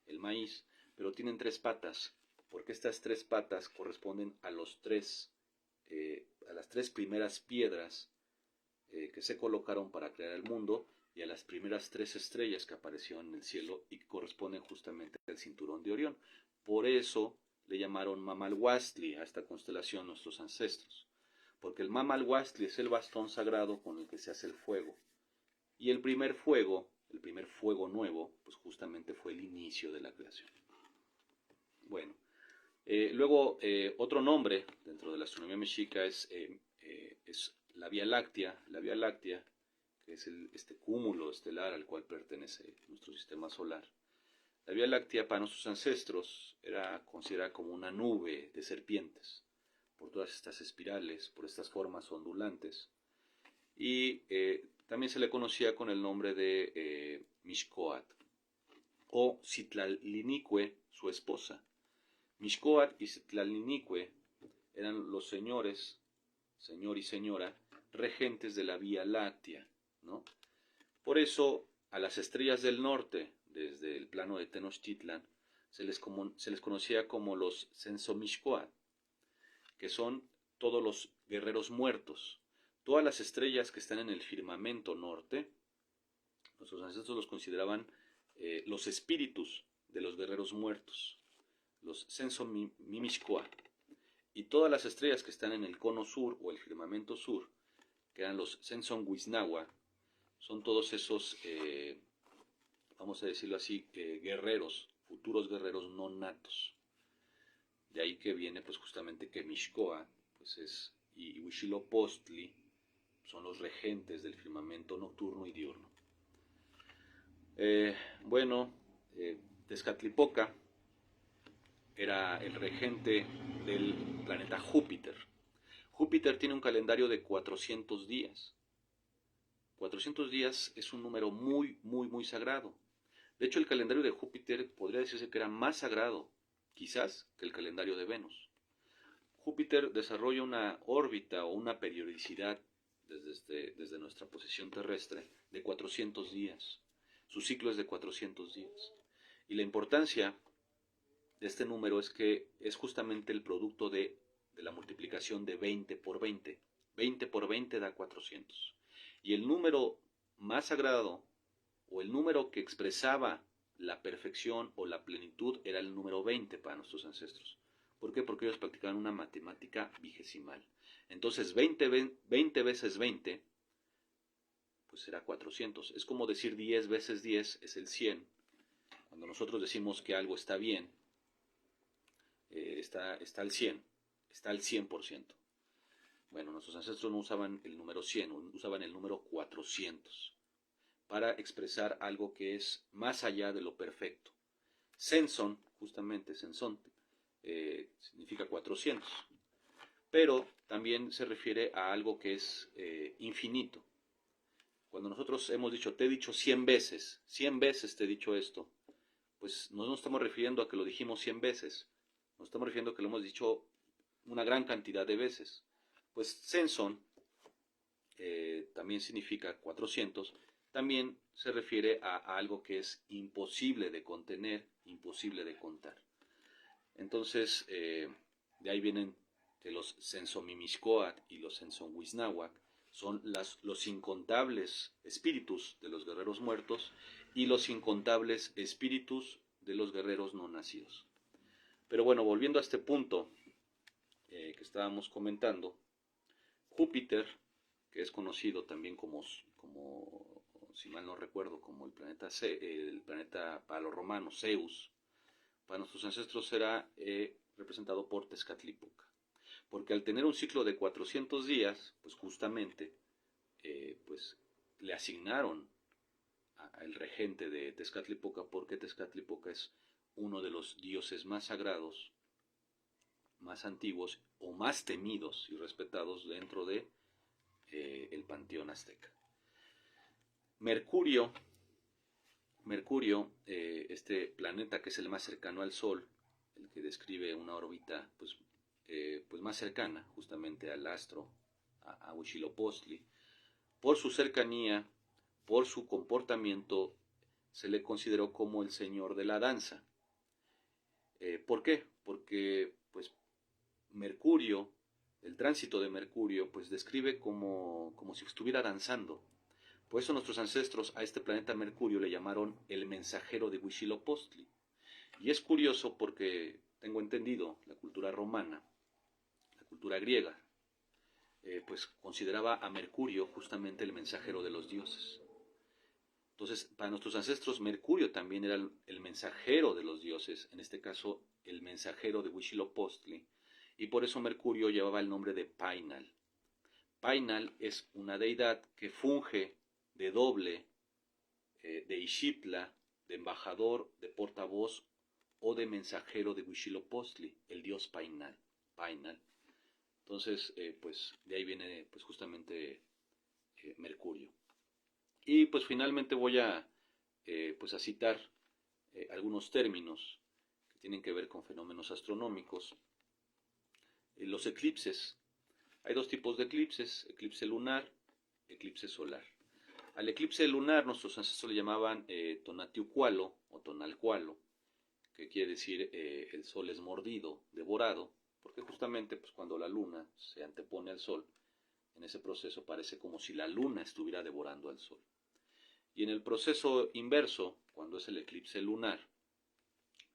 el maíz, pero tienen tres patas, porque estas tres patas corresponden a las tres primeras piedras que se colocaron para crear el mundo y a las primeras tres estrellas que aparecieron en el cielo y que corresponden justamente al cinturón de Orión. Por eso le llamaron Mamalhuastli a esta constelación nuestros ancestros, porque el Mamalhuastli es el bastón sagrado con el que se hace el fuego. Y el primer fuego nuevo, pues justamente fue el inicio de la creación. Bueno, luego otro nombre dentro de la astronomía mexica es la Vía Láctea. La Vía Láctea, que es este cúmulo estelar al cual pertenece nuestro sistema solar. La Vía Láctea para nuestros ancestros era considerada como una nube de serpientes, por todas estas espirales, por estas formas ondulantes. Y también se le conocía con el nombre de Mixcoatl o Citlalinique, su esposa. Mixcoatl y Citlalinique eran los señores, señor y señora, regentes de la Vía Láctea, ¿no? Por eso a las estrellas del norte, desde el plano de Tenochtitlan, se les conocía como los Sensomixcoatl, que son todos los guerreros muertos. Todas las estrellas que están en el firmamento norte, nuestros ancestros los consideraban los espíritus de los guerreros muertos, los Sensomimixcoatl. Y todas las estrellas que están en el cono sur o el firmamento sur, que eran los Sensonhuiznahua, son todos esos, vamos a decirlo así, guerreros, futuros guerreros no natos. De ahí que viene pues justamente que Mixcoa pues y Huitzilopochtli son los regentes del firmamento nocturno y diurno. Bueno, Tezcatlipoca era el regente del planeta Júpiter. Júpiter tiene un calendario de 400 días. 400 días es un número muy, muy, muy sagrado. De hecho, el calendario de Júpiter podría decirse que era más sagrado, quizás, que el calendario de Venus. Júpiter desarrolla una órbita o una periodicidad desde nuestra posición terrestre de 400 días. Su ciclo es de 400 días. Y la importancia de este número es que es justamente el producto de de la multiplicación de 20 por 20. 20 por 20 da 400. Y el número más sagrado, o el número que expresaba la perfección o la plenitud, era el número 20 para nuestros ancestros. ¿Por qué? Porque ellos practicaban una matemática vigesimal. Entonces 20 veces 20, pues será 400. Es como decir 10 veces 10 es el 100. Cuando nosotros decimos que algo está bien, está al 100, está al 100%. Bueno, nuestros ancestros no usaban el número 100, usaban el número 400 para expresar algo que es más allá de lo perfecto. Senson, justamente Senson, significa 400, pero también se refiere a algo que es infinito. Cuando nosotros hemos dicho, te he dicho 100 veces te he dicho esto, pues no nos estamos refiriendo a que lo dijimos 100 veces, nos estamos refiriendo a que lo hemos dicho una gran cantidad de veces. Pues Senson también significa 400, también se refiere a algo que es imposible de contener, imposible de contar. Entonces, de ahí vienen de los Sensomimiscoat y los Sensonhuiznahuac, son los incontables espíritus de los guerreros muertos y los incontables espíritus de los guerreros no nacidos. Pero bueno, volviendo a este punto que estábamos comentando, Júpiter, que es conocido también como, si mal no recuerdo, como el planeta para los romanos, Zeus, para nuestros ancestros era representado por Tezcatlipoca. Porque al tener un ciclo de 400 días, pues justamente pues le asignaron al regente de Tezcatlipoca, porque Tezcatlipoca es uno de los dioses más sagrados, más antiguos o más temidos y respetados dentro de el panteón azteca. Mercurio, este planeta que es el más cercano al Sol, el que describe una órbita pues más cercana justamente al astro, a Huitzilopochtli, por su cercanía, por su comportamiento, se le consideró como el señor de la danza. ¿Por qué? Porque pues Mercurio, el tránsito de Mercurio, pues describe como si estuviera danzando. Por eso nuestros ancestros a este planeta Mercurio le llamaron el mensajero de Huitzilopochtli. Y es curioso porque tengo entendido la cultura romana, la cultura griega, pues consideraba a Mercurio justamente el mensajero de los dioses. Entonces, para nuestros ancestros, Mercurio también era el mensajero de los dioses, en este caso, el mensajero de Huitzilopochtli, y por eso Mercurio llevaba el nombre de Painal. Painal es una deidad que funge de doble, de Ixiptla, de embajador, de portavoz o de mensajero de Huitzilopochtli, el dios Painal. Entonces, pues de ahí viene pues justamente Mercurio. Y pues finalmente voy a citar algunos términos que tienen que ver con fenómenos astronómicos. Los eclipses. Hay dos tipos de eclipses, eclipse lunar, eclipse solar. Al eclipse lunar nuestros ancestros le llamaban Tonatiuhcualo o Tonalcualo, que quiere decir el sol es mordido, devorado, porque justamente pues, cuando la luna se antepone al sol, en ese proceso parece como si la luna estuviera devorando al sol. Y en el proceso inverso, cuando es el eclipse lunar,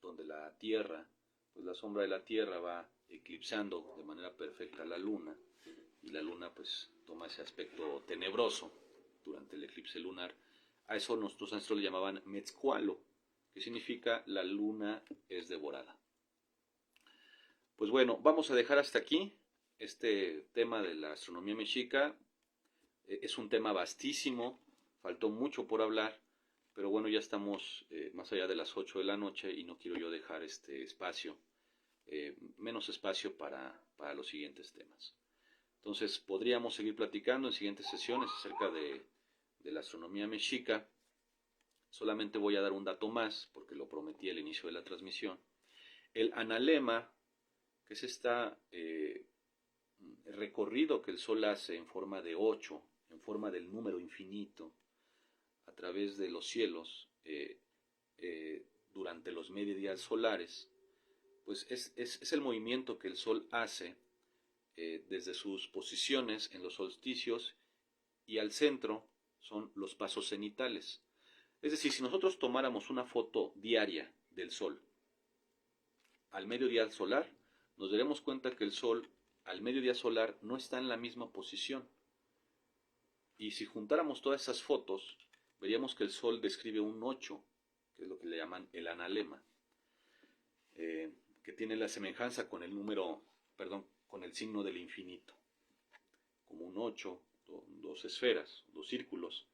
donde la Tierra, pues la sombra de la Tierra va eclipsando de manera perfecta a la luna, y la luna pues toma ese aspecto tenebroso durante el eclipse lunar, a eso nuestros ancestros le llamaban Metzcualo, que significa la luna es devorada. Pues bueno, vamos a dejar hasta aquí este tema de la astronomía mexica. Es un tema vastísimo, faltó mucho por hablar, pero bueno, ya estamos más allá de las 8 de la noche y no quiero yo dejar este espacio, menos espacio para los siguientes temas. Entonces podríamos seguir platicando en siguientes sesiones acerca de la astronomía mexica. Solamente voy a dar un dato más, porque lo prometí al inicio de la transmisión. El analema, que es este recorrido que el Sol hace en forma de 8, en forma del número infinito, a través de los cielos, durante los mediodías solares, pues es el movimiento que el Sol hace desde sus posiciones en los solsticios, y al centro son los pasos cenitales. Es decir, si nosotros tomáramos una foto diaria del Sol al mediodía solar, nos daremos cuenta que el Sol al mediodía solar no está en la misma posición. Y si juntáramos todas esas fotos, veríamos que el Sol describe un 8, que es lo que le llaman el analema, que tiene la semejanza con el con el signo del infinito, como un 8, dos esferas, dos círculos,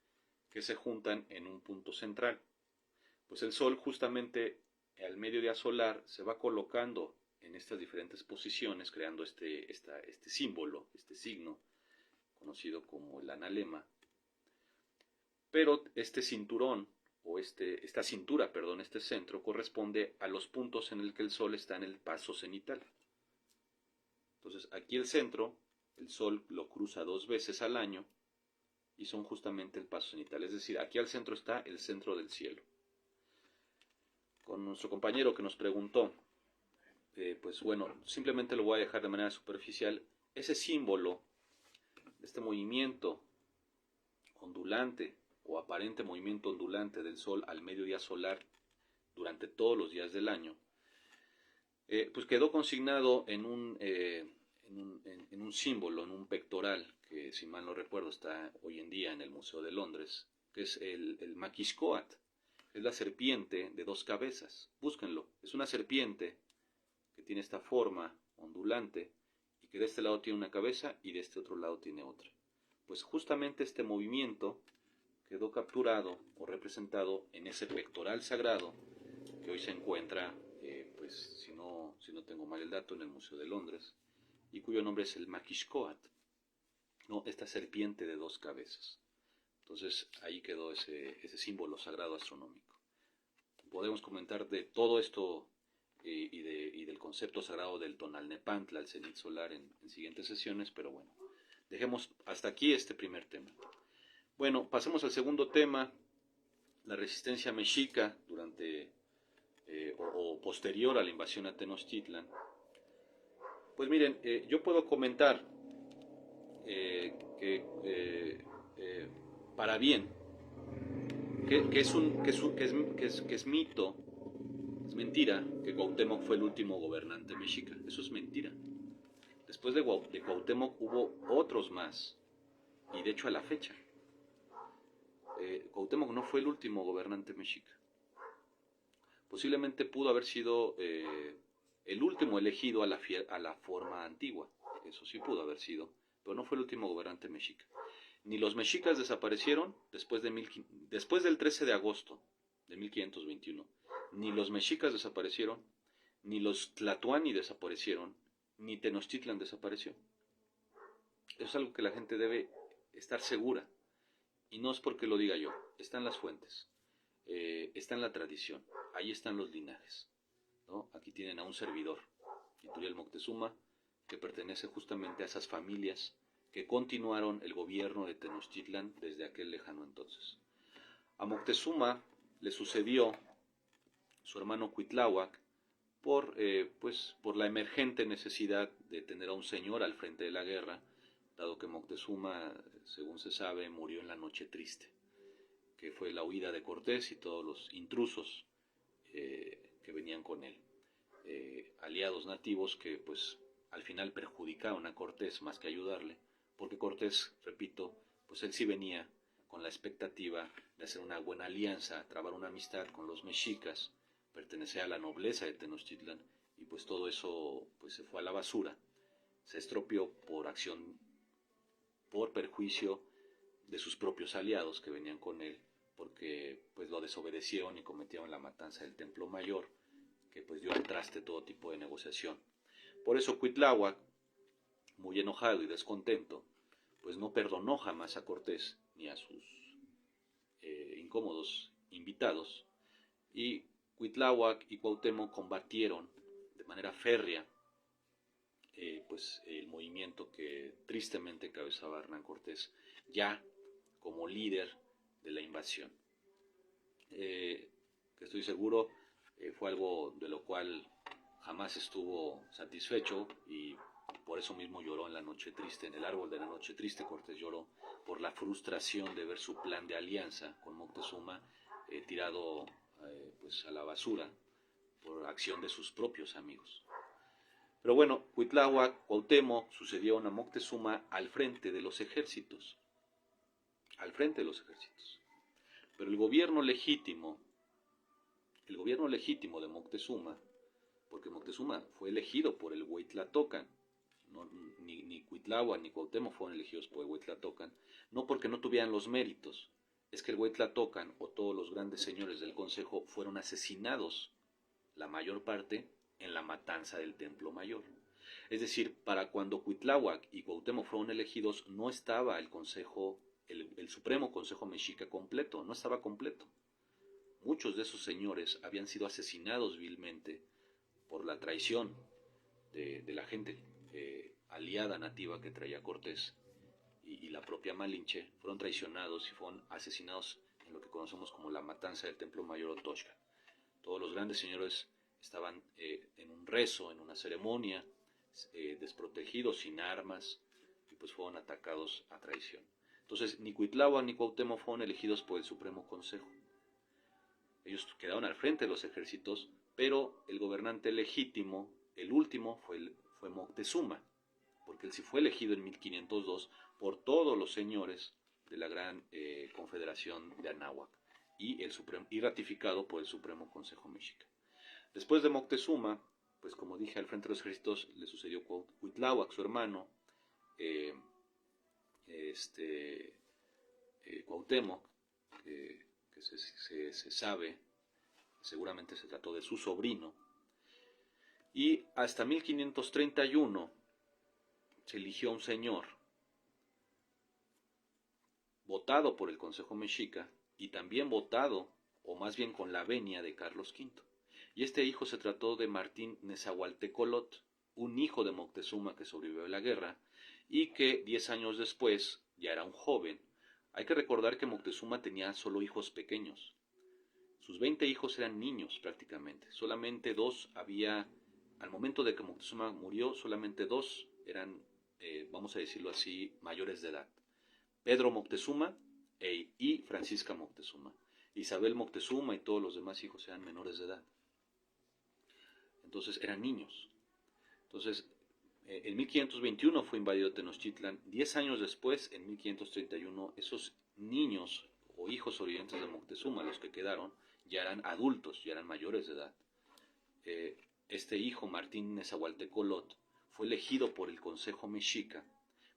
que se juntan en un punto central. Pues el Sol justamente al mediodía solar se va colocando en estas diferentes posiciones, creando este símbolo, este signo, conocido como el analema. Pero este cinturón, o esta cintura, perdón, este centro, corresponde a los puntos en el que el Sol está en el paso cenital. Entonces, aquí el centro, el Sol lo cruza 2 veces al año, y son justamente el paso cenital. Es decir, aquí al centro está el centro del cielo. Con nuestro compañero que nos preguntó, pues bueno, simplemente lo voy a dejar de manera superficial. Ese símbolo, este movimiento ondulante o aparente movimiento ondulante del Sol al mediodía solar durante todos los días del año, pues quedó consignado en un símbolo, en un pectoral, que si mal no recuerdo está hoy en día en el Museo de Londres, que es el Maquiscoat. Es la serpiente de 2 cabezas. Búsquenlo. Es una serpiente que tiene esta forma ondulante y que de este lado tiene una cabeza y de este otro lado tiene otra. Pues justamente este movimiento quedó capturado o representado en ese pectoral sagrado que hoy se encuentra, pues si no tengo mal el dato, en el Museo de Londres, y cuyo nombre es el Maquiscoat, ¿no? Esta serpiente de 2 cabezas. Entonces ahí quedó ese símbolo sagrado astronómico. Podemos comentar de todo esto y del concepto sagrado del Tonalnepantla, el cenit solar, en siguientes sesiones, pero bueno, dejemos hasta aquí este primer tema. Bueno, pasemos al segundo tema, la resistencia mexica durante o posterior a la invasión a Tenochtitlan. Pues miren, yo puedo comentar que para bien, que es mito, es mentira que Cuauhtémoc fue el último gobernante mexica. Eso es mentira. Después de Cuauhtémoc hubo otros más, y de hecho a la fecha. Cuauhtémoc no fue el último gobernante mexica. Posiblemente pudo haber sido el último elegido a la forma antigua. Eso sí pudo haber sido, pero no fue el último gobernante mexica. Ni los mexicas desaparecieron después del 13 de agosto de 1521. Ni los mexicas desaparecieron, ni los tlatoani desaparecieron, ni Tenochtitlan desapareció. Eso es algo que la gente debe estar segura. Y no es porque lo diga yo, está en las fuentes, está en la tradición, ahí están los linajes, ¿no? Aquí tienen a un servidor, Ituriel Moctezuma, que pertenece justamente a esas familias que continuaron el gobierno de Tenochtitlan desde aquel lejano entonces. A Moctezuma le sucedió su hermano Cuitláhuac por la emergente necesidad de tener a un señor al frente de la guerra, dado que Moctezuma, según se sabe, murió en la Noche Triste, que fue la huida de Cortés y todos los intrusos que venían con él, aliados nativos que pues al final perjudicaron a Cortés más que ayudarle, porque Cortés, repito, pues él sí venía con la expectativa de hacer una buena alianza, trabar una amistad con los mexicas, pertenecer a la nobleza de Tenochtitlan, y pues todo eso pues se fue a la basura, se estropeó por perjuicio de sus propios aliados que venían con él, porque pues lo desobedecieron y cometieron la matanza del Templo Mayor, que pues dio al traste todo tipo de negociación. Por eso Cuitláhuac, muy enojado y descontento, pues no perdonó jamás a Cortés ni a sus incómodos invitados, y Cuitláhuac y Cuauhtémoc combatieron de manera férrea pues el movimiento que tristemente encabezaba Hernán Cortés, ya como líder de la invasión. Que estoy seguro fue algo de lo cual jamás estuvo satisfecho, y Por eso mismo lloró en la noche triste, en el árbol de la noche triste. Cortés lloró por la frustración de ver su plan de alianza con Moctezuma tirado pues a la basura por acción de sus propios amigos. Pero bueno, Cuitláhuac, Cuauhtémoc sucedieron a Moctezuma al frente de los ejércitos. Al frente de los ejércitos. Pero el gobierno legítimo de Moctezuma, porque Moctezuma fue elegido por el Huitlatocan, no, ni Cuitláhuac ni Cuauhtémoc fueron elegidos por el Huitlatocan, no porque no tuvieran los méritos, es que el Huitlatocan o todos los grandes señores del consejo fueron asesinados, la mayor parte, en la matanza del Templo Mayor. Es decir, para cuando Cuitláhuac y Cuauhtémoc fueron elegidos, no estaba el consejo, el Supremo Consejo Mexica completo, no estaba completo. Muchos de esos señores habían sido asesinados vilmente por la traición de la gente aliada nativa que traía Cortés y la propia Malinche. Fueron traicionados y fueron asesinados en lo que conocemos como la matanza del Templo Mayor o Toxca. Todos los grandes señores estaban en un rezo, en una ceremonia, desprotegidos, sin armas, y pues fueron atacados a traición. Entonces, ni Cuitláhuac ni Cuauhtémoc fueron elegidos por el Supremo Consejo. Ellos quedaron al frente de los ejércitos, pero el gobernante legítimo, el último, fue Moctezuma, porque él sí fue elegido en 1502 por todos los señores de la gran confederación de Anáhuac y ratificado por el Supremo Consejo Mexica. Después de Moctezuma, pues como dije, al frente de los ejércitos le sucedió Cuitláhuac, su hermano, Cuauhtémoc, que se sabe, seguramente se trató de su sobrino, y hasta 1531 se eligió un señor votado por el Consejo Mexica y también votado, o más bien con la venia de Carlos V. Y este hijo se trató de Martín Nezahualtecólotl, un hijo de Moctezuma que sobrevivió a la guerra y que 10 años después ya era un joven. Hay que recordar que Moctezuma tenía solo hijos pequeños. Sus 20 hijos eran niños prácticamente. Solamente dos había, al momento de que Moctezuma murió, solamente dos eran, vamos a decirlo así, mayores de edad. Pedro Moctezuma y Francisca Moctezuma. Isabel Moctezuma y todos los demás hijos eran menores de edad. Entonces eran niños. Entonces, en 1521 fue invadido Tenochtitlan. 10 años después, en 1531, esos niños o hijos sobrevivientes de Moctezuma, los que quedaron, ya eran adultos, ya eran mayores de edad. Este hijo, Martín Nezahualtecólotl, fue elegido por el Consejo Mexica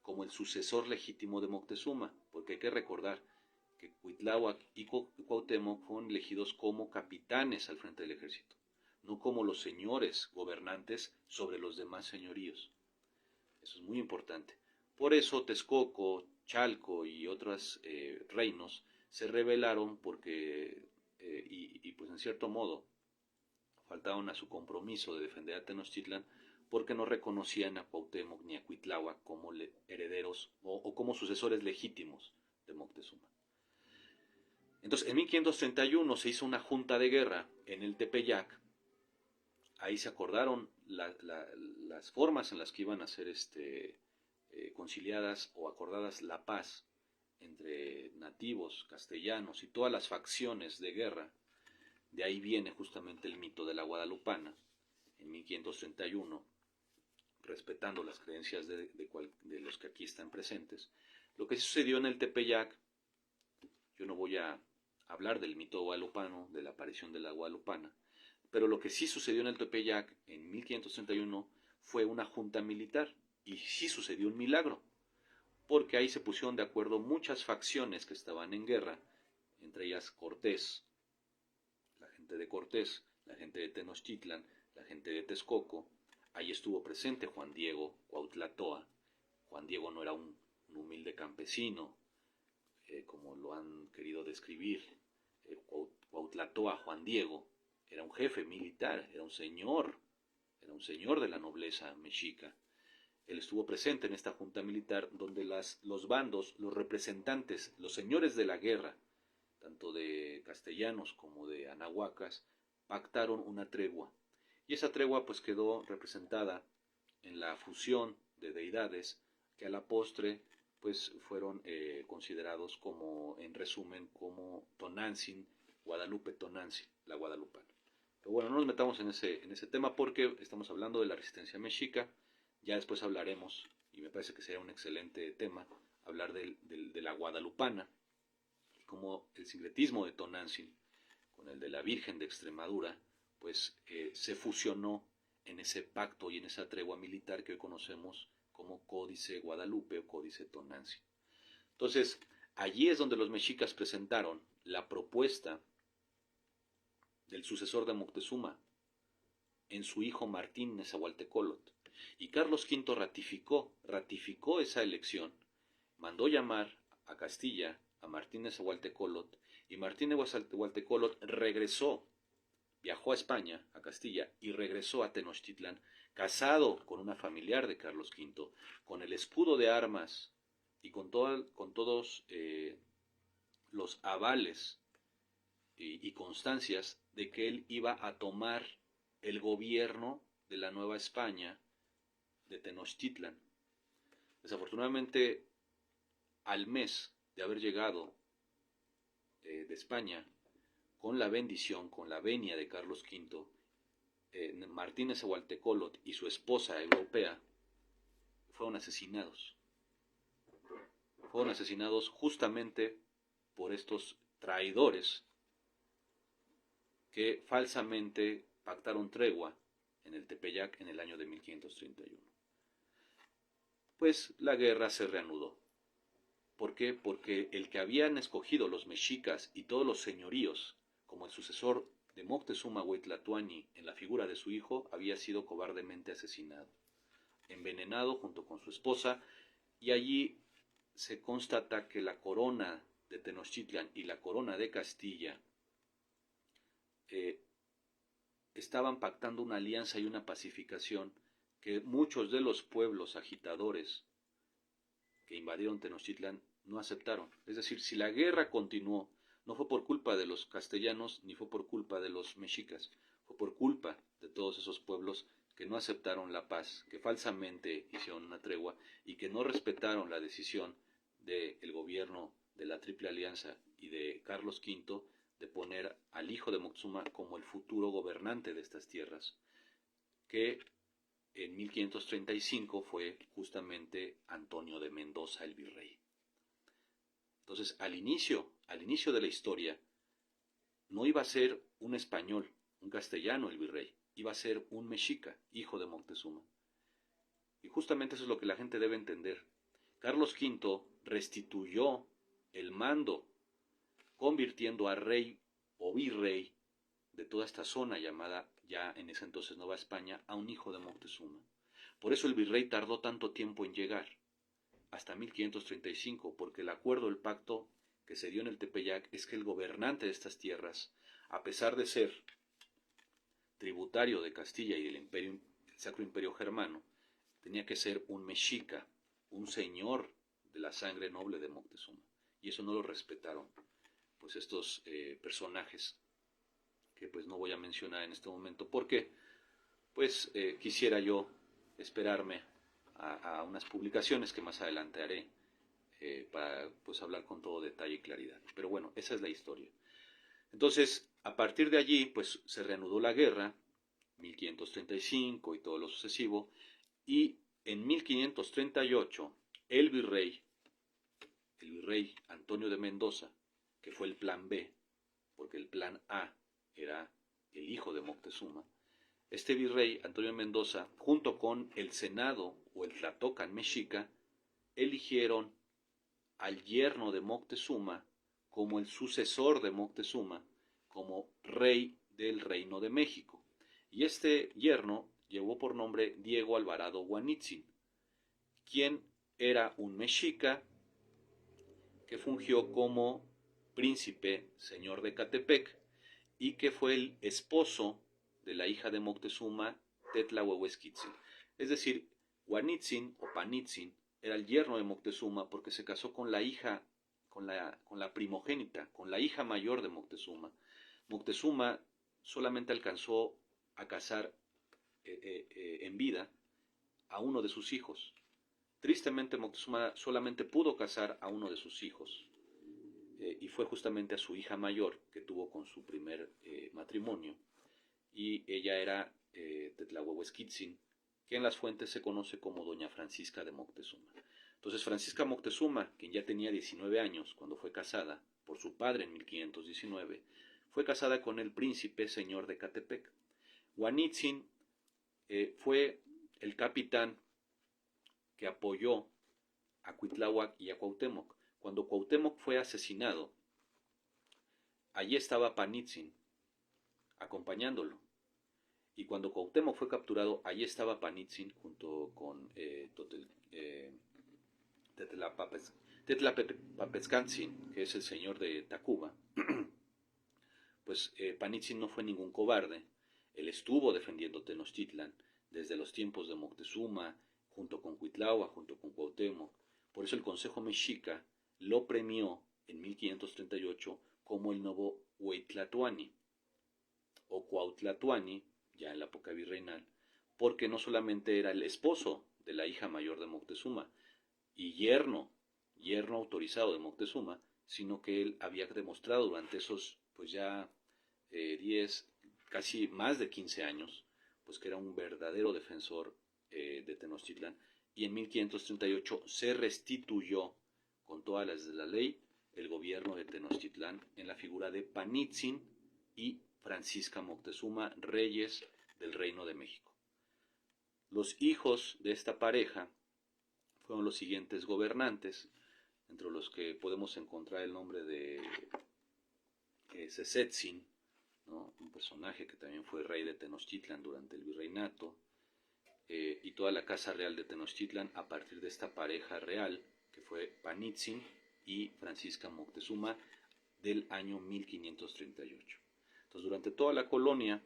como el sucesor legítimo de Moctezuma, porque hay que recordar que Cuitláhuac y Cuauhtémoc fueron elegidos como capitanes al frente del ejército, no como los señores gobernantes sobre los demás señoríos. Eso es muy importante. Por eso Texcoco, Chalco y otros reinos se rebelaron porque, y pues en cierto modo, faltaron a su compromiso de defender a Tenochtitlan porque no reconocían a Cuauhtémoc ni a Cuitláhuac como herederos o como sucesores legítimos de Moctezuma. Entonces, en 1531 se hizo una junta de guerra en el Tepeyac. Ahí se acordaron las formas en las que iban a ser conciliadas o acordadas la paz entre nativos, castellanos y todas las facciones de guerra. De ahí viene justamente el mito de la Guadalupana, en 1531, respetando las creencias de los que aquí están presentes. Lo que sucedió en el Tepeyac, yo no voy a hablar del mito guadalupano, de la aparición de la Guadalupana, pero lo que sí sucedió en el Tepeyac en 1531 fue una junta militar, y sí sucedió un milagro, porque ahí se pusieron de acuerdo muchas facciones que estaban en guerra, entre ellas Cortés, la gente de Cortés, la gente de Tenochtitlan, la gente de Texcoco. Ahí estuvo presente Juan Diego Cuauhtlatoa. Juan Diego no era un humilde campesino, como lo han querido describir. Cuauhtlatoa, Juan Diego, era un jefe militar, era un señor de la nobleza mexica. Él estuvo presente en esta junta militar donde los bandos, los representantes, los señores de la guerra, tanto de castellanos como de anahuacas, pactaron una tregua. Y esa tregua pues quedó representada en la fusión de deidades que a la postre pues fueron considerados como, en resumen, como Tonantzin, Guadalupe Tonantzin, la guadalupana. Pero bueno, no nos metamos en ese tema porque estamos hablando de la resistencia mexica. Ya después hablaremos, y me parece que sería un excelente tema, hablar de la guadalupana, y cómo el sincretismo de Tonantzin con el de la Virgen de Extremadura, pues se fusionó en ese pacto y en esa tregua militar que hoy conocemos como Códice Guadalupe o Códice Tonantzin. Entonces, allí es donde los mexicas presentaron la propuesta del sucesor de Moctezuma en su hijo Martín Nezahualtecólotl. Y Carlos V ratificó esa elección, mandó llamar a Castilla a Martín Nezahualtecólotl, y Martín Nezahualtecólotl viajó a España, a Castilla, y regresó a Tenochtitlán, casado con una familiar de Carlos V, con el escudo de armas y con todos los avales y constancias de que él iba a tomar el gobierno de la Nueva España de Tenochtitlan. Desafortunadamente, al mes de haber llegado de España, con la bendición, con la venia de Carlos V, Martín Nezahualtecólotl y su esposa europea fueron asesinados. Fueron asesinados justamente por estos traidores que falsamente pactaron tregua en el Tepeyac en el año de 1531. Pues la guerra se reanudó. ¿Por qué? Porque el que habían escogido los mexicas y todos los señoríos como el sucesor de Moctezuma Huetlatuani en la figura de su hijo había sido cobardemente asesinado, envenenado junto con su esposa, y allí se constata que la corona de Tenochtitlan y la corona de Castilla estaban pactando una alianza y una pacificación que muchos de los pueblos agitadores que invadieron Tenochtitlan no aceptaron. Es decir, si la guerra continuó, no fue por culpa de los castellanos ni fue por culpa de los mexicas, fue por culpa de todos esos pueblos que no aceptaron la paz, que falsamente hicieron una tregua y que no respetaron la decisión del gobierno de la Triple Alianza y de Carlos V de poner al hijo de Moctezuma como el futuro gobernante de estas tierras, que en 1535 fue justamente Antonio de Mendoza el virrey. Entonces, al inicio de la historia, no iba a ser un español, un castellano el virrey, iba a ser un mexica, hijo de Moctezuma. Y justamente eso es lo que la gente debe entender. Carlos V restituyó el mando, convirtiendo a rey o virrey de toda esta zona llamada ya en ese entonces Nueva España a un hijo de Moctezuma. Por eso el virrey tardó tanto tiempo en llegar, hasta 1535, porque el acuerdo, el pacto que se dio en el Tepeyac es que el gobernante de estas tierras, a pesar de ser tributario de Castilla y del Sacro Imperio Germano, tenía que ser un mexica, un señor de la sangre noble de Moctezuma. Y eso no lo respetaron pues estos personajes que pues no voy a mencionar en este momento porque pues quisiera yo esperarme a unas publicaciones que más adelante haré para pues hablar con todo detalle y claridad. Pero bueno, esa es la historia. Entonces, a partir de allí pues se reanudó la guerra, 1535 y todo lo sucesivo, y en 1538 el virrey Antonio de Mendoza, que fue el plan B, porque el plan A era el hijo de Moctezuma, este virrey, Antonio de Mendoza, junto con el Senado o el Tlatocan mexica, eligieron al yerno de Moctezuma como el sucesor de Moctezuma, como rey del Reino de México. Y este yerno llevó por nombre Diego Alvarado Guanitzin, quien era un mexica que fungió como príncipe señor de Catepec y que fue el esposo de la hija de Moctezuma, Tetlahuehuesquitzin. Es decir, Guanitzin o Panitzin era el yerno de Moctezuma porque se casó con la hija, con la primogénita, con la hija mayor de Moctezuma. Moctezuma solamente alcanzó a casar en vida a uno de sus hijos. Tristemente, Moctezuma solamente pudo casar a uno de sus hijos, y fue justamente a su hija mayor que tuvo con su primer matrimonio, y ella era Tetlahuehuesquitzin, que en las fuentes se conoce como Doña Francisca de Moctezuma. Entonces, Francisca Moctezuma, quien ya tenía 19 años cuando fue casada por su padre en 1519, fue casada con el príncipe señor de Catepec. Guanitzin fue el capitán que apoyó a Cuitláhuac y a Cuauhtémoc. Cuando Cuauhtémoc fue asesinado, allí estaba Panitzin acompañándolo. Y cuando Cuauhtémoc fue capturado, allí estaba Panitzin junto con Tetlapapezcantzin, que es el señor de Tacuba. Pues Panitzin no fue ningún cobarde. Él estuvo defendiendo Tenochtitlan desde los tiempos de Moctezuma, junto con Cuitláhuac, junto con Cuauhtémoc. Por eso el Consejo Mexica lo premió en 1538 como el nuevo Hueytlatuani o Cuauhtlatuani, ya en la época virreinal, porque no solamente era el esposo de la hija mayor de Moctezuma y yerno autorizado de Moctezuma, sino que él había demostrado durante esos, pues ya 10, casi más de 15 años, pues que era un verdadero defensor de Tenochtitlan, y en 1538 se restituyó con todas las de la ley el gobierno de Tenochtitlán en la figura de Panitzin y Francisca Moctezuma, reyes del Reino de México. Los hijos de esta pareja fueron los siguientes gobernantes, entre los que podemos encontrar el nombre de Cesetzin, ¿no? Un personaje que también fue rey de Tenochtitlan durante el virreinato, y toda la casa real de Tenochtitlan a partir de esta pareja real que fue Panitzin y Francisca Moctezuma del año 1538. Entonces, durante toda la colonia,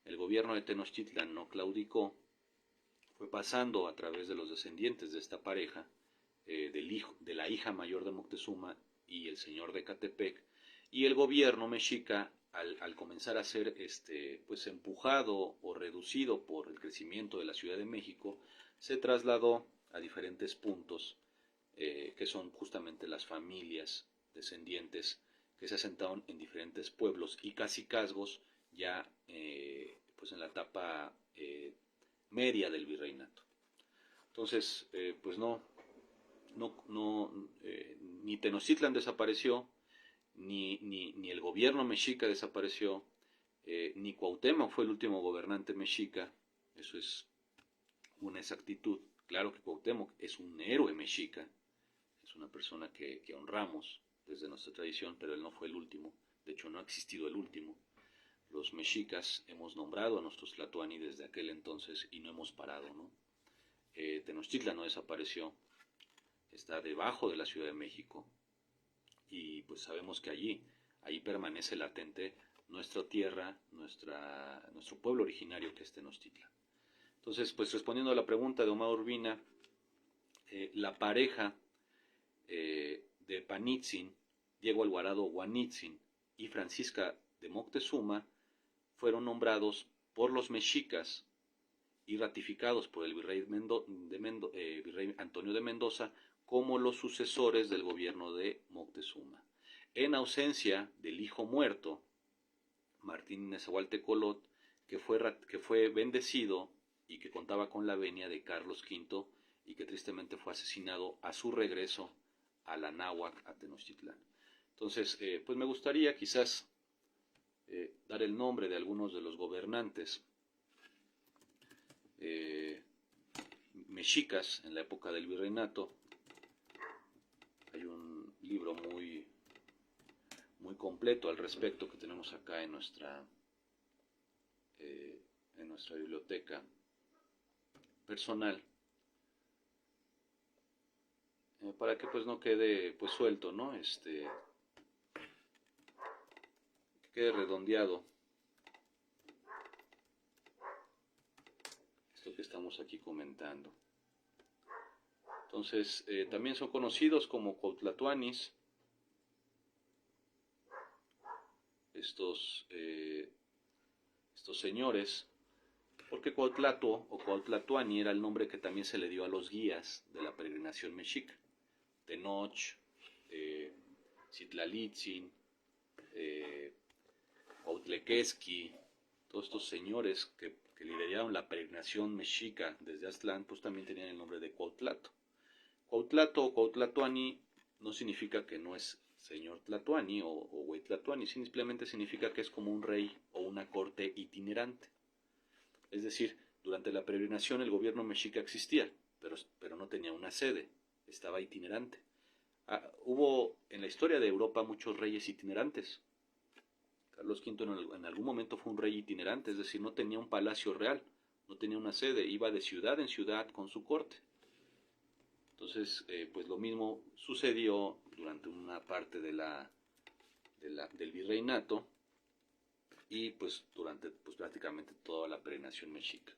el gobierno de Tenochtitlan no claudicó, fue pasando a través de los descendientes de esta pareja, de la hija mayor de Moctezuma y el señor de Catepec, y el gobierno mexica, al comenzar a ser pues empujado o reducido por el crecimiento de la Ciudad de México, se trasladó a diferentes puntos, que son justamente las familias descendientes que se asentaron en diferentes pueblos y cacicazgos ya pues en la etapa media del virreinato. Entonces, pues ni Tenochtitlan desapareció, ni el gobierno mexica desapareció, ni Cuauhtémoc fue el último gobernante mexica. Eso es una exactitud. Claro que Cuauhtémoc es un héroe mexica, es una persona que honramos desde nuestra tradición, pero él no fue el último. De hecho, no ha existido el último. Los mexicas hemos nombrado a nuestros tlatoani desde aquel entonces y no hemos parado, ¿no? Tenochtitlan no desapareció, está debajo de la Ciudad de México, y pues sabemos que ahí permanece latente nuestra tierra, nuestro pueblo originario, que es Tenochtitlan. Entonces, pues respondiendo a la pregunta de Omar Urbina, la pareja de Panitzin, Diego Alvarado Guanitzin y Francisca de Moctezuma fueron nombrados por los mexicas y ratificados por el virrey Antonio de Mendoza como los sucesores del gobierno de Moctezuma. En ausencia del hijo muerto, Martín Nezahualtecólotl, que fue bendecido y que contaba con la venia de Carlos V y que tristemente fue asesinado a su regreso a la náhuac, a Tenochtitlán. Entonces, pues me gustaría quizás dar el nombre de algunos de los gobernantes mexicas en la época del virreinato. Hay un libro muy completo al respecto que tenemos acá en nuestra biblioteca personal, para que pues no quede pues suelto, ¿no? Que quede redondeado esto que estamos aquí comentando. Entonces, también son conocidos como cuauhtlatoanis estos señores, porque Cuautlato o Cuautlatoani era el nombre que también se le dio a los guías de la peregrinación mexica. Tenoch, Citlalitzin, Cuautlequesqui, todos estos señores que lideraron la peregrinación mexica desde Aztlán, pues también tenían el nombre de Cuautlato. Cuautlato o Cuautlatoani no significa que no es señor Tlatoani o güey Tlatoani, simplemente significa que es como un rey o una corte itinerante. Es decir, durante la peregrinación el gobierno mexica existía, pero no tenía una sede, estaba itinerante. Hubo en la historia de Europa muchos reyes itinerantes. Carlos V en algún momento fue un rey itinerante, es decir, no tenía un palacio real, no tenía una sede, iba de ciudad en ciudad con su corte. Entonces, pues lo mismo sucedió durante una parte del virreinato y pues durante pues, prácticamente toda la peregrinación mexica.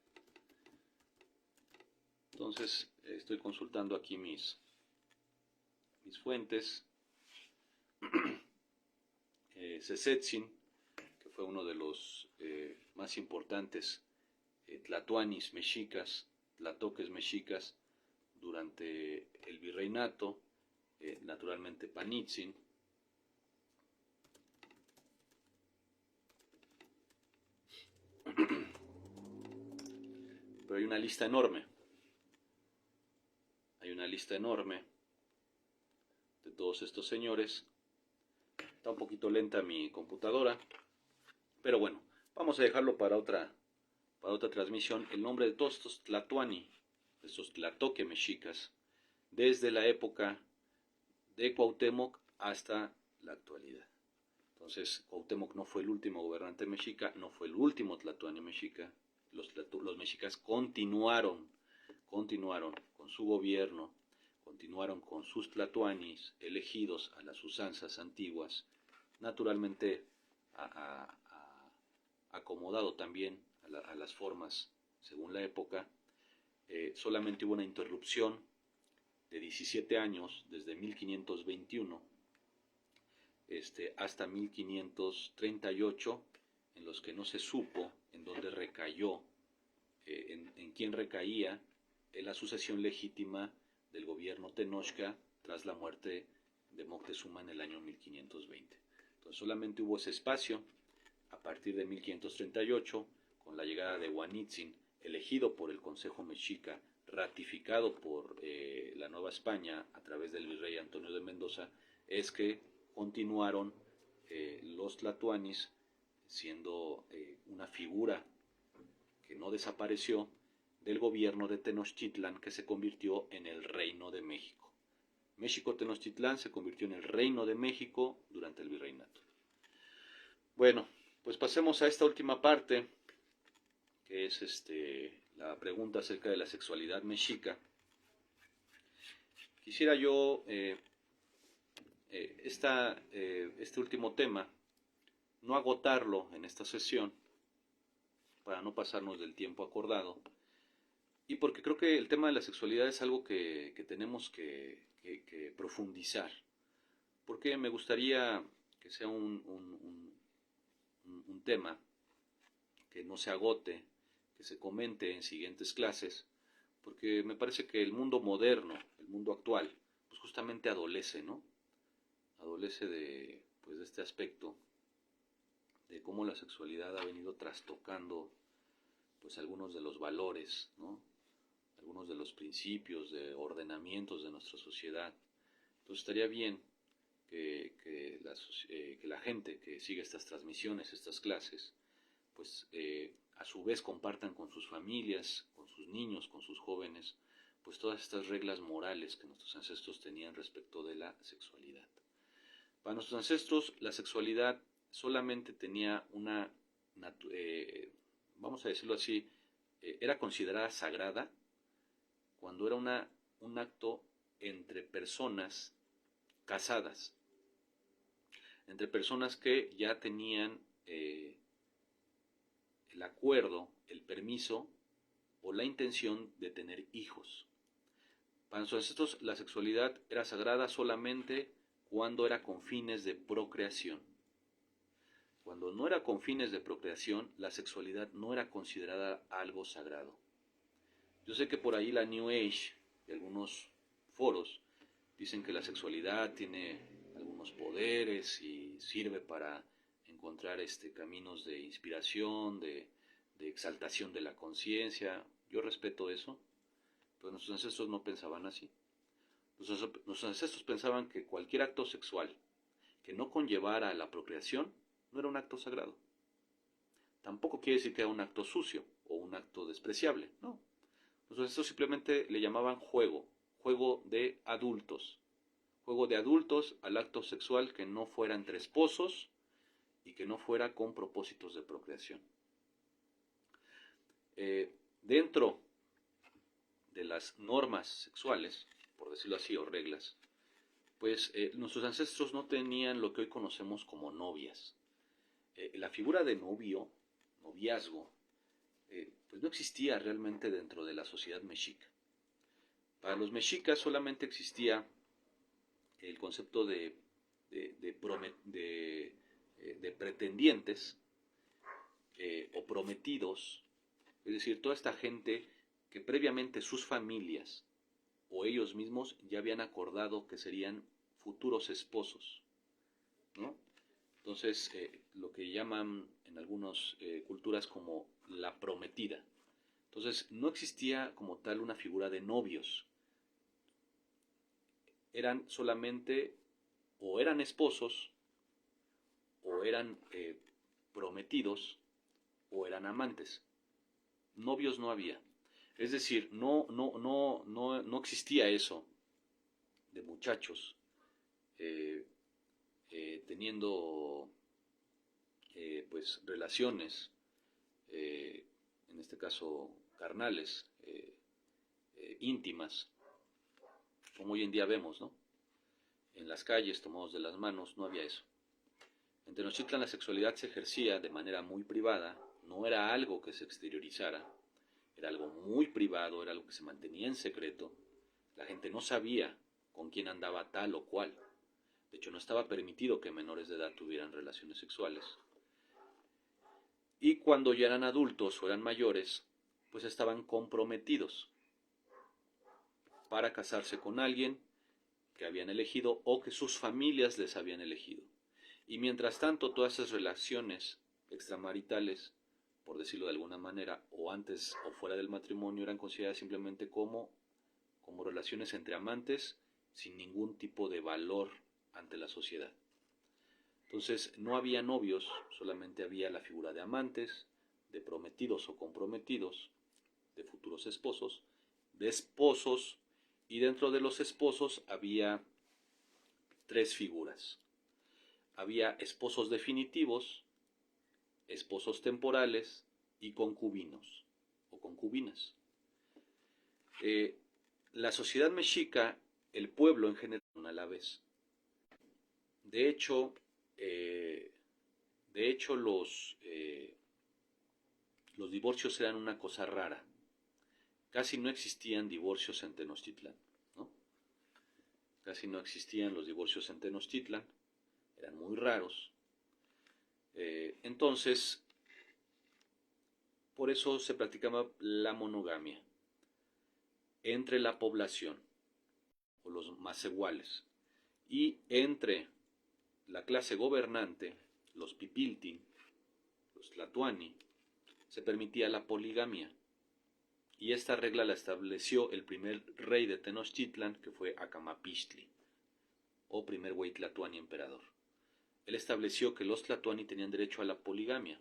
Entonces, estoy consultando aquí mis fuentes. Cesetzin, que fue uno de los más importantes tlatoanis mexicas, tlatoques mexicas, durante el virreinato, naturalmente Panitzin, pero hay una lista enorme de todos estos señores. Está un poquito lenta mi computadora, pero bueno, vamos a dejarlo para otra transmisión. El nombre de todos estos tlatoani, estos tlatoque mexicas, desde la época de Cuauhtémoc hasta la actualidad. Entonces, Cuauhtémoc no fue el último gobernante mexica, no fue el último tlatoani mexica. Los mexicas continuaron con su gobierno, continuaron con sus tlatoanis elegidos a las usanzas antiguas, naturalmente acomodado también a las formas según la época. Solamente hubo una interrupción de 17 años, desde 1521 hasta 1538, en los que no se supo en dónde recayó, en quién recaía la sucesión legítima del gobierno Tenochca tras la muerte de Moctezuma en el año 1520. Entonces solamente hubo ese espacio a partir de 1538, con la llegada de Huanitzin, elegido por el Consejo Mexica, ratificado por la Nueva España a través del virrey Antonio de Mendoza, es que continuaron los tlatoanis siendo una figura que no desapareció del gobierno de Tenochtitlan, que se convirtió en el Reino de México. México-Tenochtitlán se convirtió en el Reino de México durante el virreinato. Bueno, pues pasemos a esta última parte, que es la pregunta acerca de la sexualidad mexica. Quisiera yo este último tema no agotarlo en esta sesión para no pasarnos del tiempo acordado, y porque creo que el tema de la sexualidad es algo que tenemos que profundizar, porque me gustaría que sea un tema que no se agote, que se comente en siguientes clases, porque me parece que el mundo moderno, el mundo actual, pues justamente adolece, ¿no? Adolece de este aspecto, de cómo la sexualidad ha venido trastocando pues algunos de los valores, ¿no? Algunos de los principios, de ordenamientos de nuestra sociedad. Entonces estaría bien que la gente que sigue estas transmisiones, estas clases, pues a su vez compartan con sus familias, con sus niños, con sus jóvenes, pues todas estas reglas morales que nuestros ancestros tenían respecto de la sexualidad. Para nuestros ancestros la sexualidad solamente tenía una, vamos a decirlo así, era considerada sagrada cuando era un acto entre personas casadas, entre personas que ya tenían el acuerdo, el permiso o la intención de tener hijos. Para nuestros ancestros la sexualidad era sagrada solamente cuando era con fines de procreación. cuando no era con fines de procreación, la sexualidad no era considerada algo sagrado. Yo sé que por ahí la New Age y algunos foros dicen que la sexualidad tiene algunos poderes y sirve para encontrar caminos de inspiración, de exaltación de la conciencia. Yo respeto eso, pero nuestros ancestros no pensaban así. Nuestros ancestros pensaban que cualquier acto sexual que no conllevara a la procreación no era un acto sagrado. Tampoco quiere decir que era un acto sucio o un acto despreciable, no. Los ancestros simplemente le llamaban juego, juego de adultos al acto sexual que no fuera entre esposos y que no fuera con propósitos de procreación. Dentro de las normas sexuales, por decirlo así, o reglas, pues nuestros ancestros no tenían lo que hoy conocemos como novias. La figura de novio, noviazgo, pues no existía realmente dentro de la sociedad mexica. Para los mexicas solamente existía el concepto de pretendientes o prometidos, es decir, toda esta gente que previamente sus familias o ellos mismos ya habían acordado que serían futuros esposos, ¿no? Entonces, lo que llaman en algunas culturas como la prometida. Entonces, no existía como tal una figura de novios. Eran solamente o eran esposos, o eran prometidos, o eran amantes. Novios no había. Es decir, no existía eso de muchachos teniendo pues relaciones, en este caso carnales, íntimas, como hoy en día vemos, ¿no? En las calles, tomados de las manos, no había eso. En Tenochtitlan la sexualidad se ejercía de manera muy privada, no era algo que se exteriorizara, era algo muy privado, era algo que se mantenía en secreto. La gente no sabía con quién andaba tal o cual. De hecho, no estaba permitido que menores de edad tuvieran relaciones sexuales. Y cuando ya eran adultos o eran mayores, pues estaban comprometidos para casarse con alguien que habían elegido o que sus familias les habían elegido. Y mientras tanto, todas esas relaciones extramaritales, por decirlo de alguna manera, o antes o fuera del matrimonio, eran consideradas simplemente como relaciones entre amantes sin ningún tipo de valor ante la sociedad. Entonces, no había novios, solamente había la figura de amantes, de prometidos o comprometidos, de futuros esposos, de esposos, y dentro de los esposos había tres figuras. Había esposos definitivos, esposos temporales y concubinos o concubinas. La sociedad mexica, el pueblo en general, a la vez. De hecho, los divorcios eran una cosa rara. Casi no existían divorcios en Tenochtitlan, ¿no? Casi no existían los divorcios en Tenochtitlan, eran muy raros. Entonces, por eso se practicaba la monogamia entre la población, o los masehuales, y entre la clase gobernante, los pipiltin, los tlatoani, se permitía la poligamia. Y esta regla la estableció el primer rey de Tenochtitlan, que fue Acamapixtli, o primer güey tlatoani emperador. Él estableció que los tlatoani tenían derecho a la poligamia.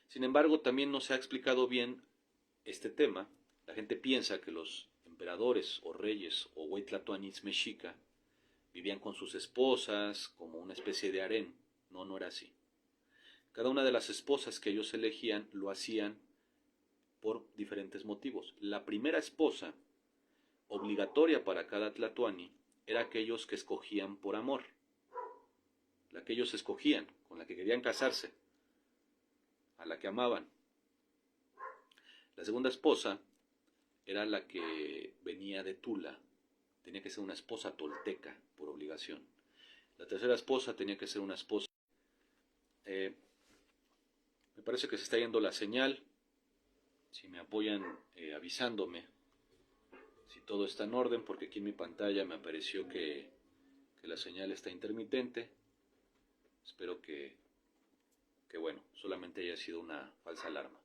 Sin embargo, también no se ha explicado bien este tema. La gente piensa que los emperadores o reyes o güey tlatoanis mexica vivían con sus esposas como una especie de harén. No, no era así. Cada una de las esposas que ellos elegían lo hacían por diferentes motivos. La primera esposa, obligatoria para cada tlatoani, era aquellos que escogían por amor. La que ellos escogían, con la que querían casarse, a la que amaban. La segunda esposa era la que venía de Tula. Tenía que ser una esposa tolteca, por obligación. La tercera esposa tenía que ser una esposa Me parece que se está yendo la señal. Si me apoyan avisándome si todo está en orden, porque aquí en mi pantalla me apareció que la señal está intermitente. Espero que bueno, solamente haya sido una falsa alarma.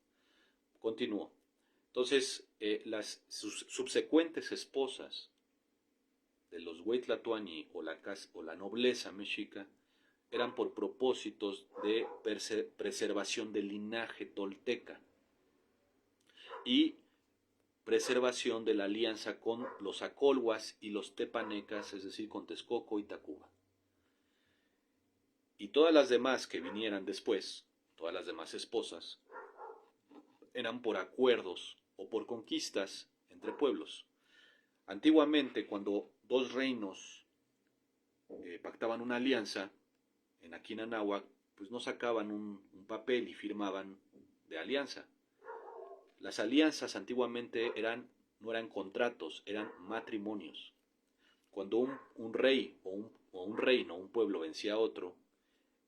Continúo. Entonces, las subsecuentes esposas de los Huaytlatoani o la nobleza mexica eran por propósitos de preservación del linaje tolteca y preservación de la alianza con los acolhuas y los tepanecas, es decir, con Texcoco y Tacuba. Y todas las demás que vinieran después, todas las demás esposas, eran por acuerdos o por conquistas entre pueblos. Antiguamente, cuando dos reinos pactaban una alianza, en Aquinanáhuac, pues no sacaban un papel y firmaban de alianza. Las alianzas antiguamente no eran contratos, eran matrimonios. Cuando un rey o un reino, un pueblo vencía a otro,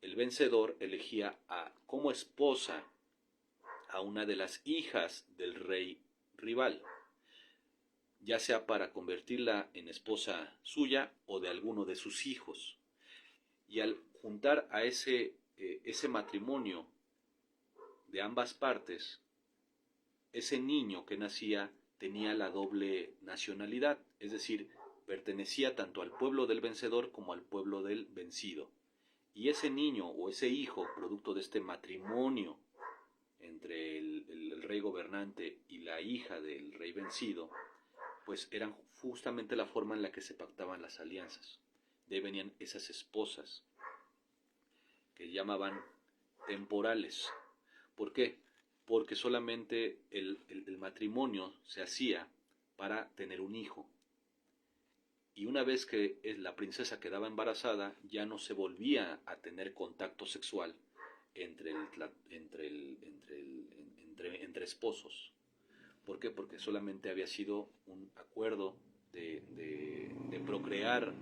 el vencedor elegía como esposa a una de las hijas del rey rival, ya sea para convertirla en esposa suya o de alguno de sus hijos. Y al juntar a ese matrimonio de ambas partes, ese niño que nacía tenía la doble nacionalidad, es decir, pertenecía tanto al pueblo del vencedor como al pueblo del vencido. Y ese niño o ese hijo, producto de este matrimonio entre el rey gobernante y la hija del rey vencido, pues eran justamente la forma en la que se pactaban las alianzas. De ahí venían esas esposas que llamaban temporales. ¿Por qué? Porque solamente el matrimonio se hacía para tener un hijo. Y una vez que la princesa quedaba embarazada, ya no se volvía a tener contacto sexual entre esposos. ¿Por qué? Porque solamente había sido un acuerdo de procrear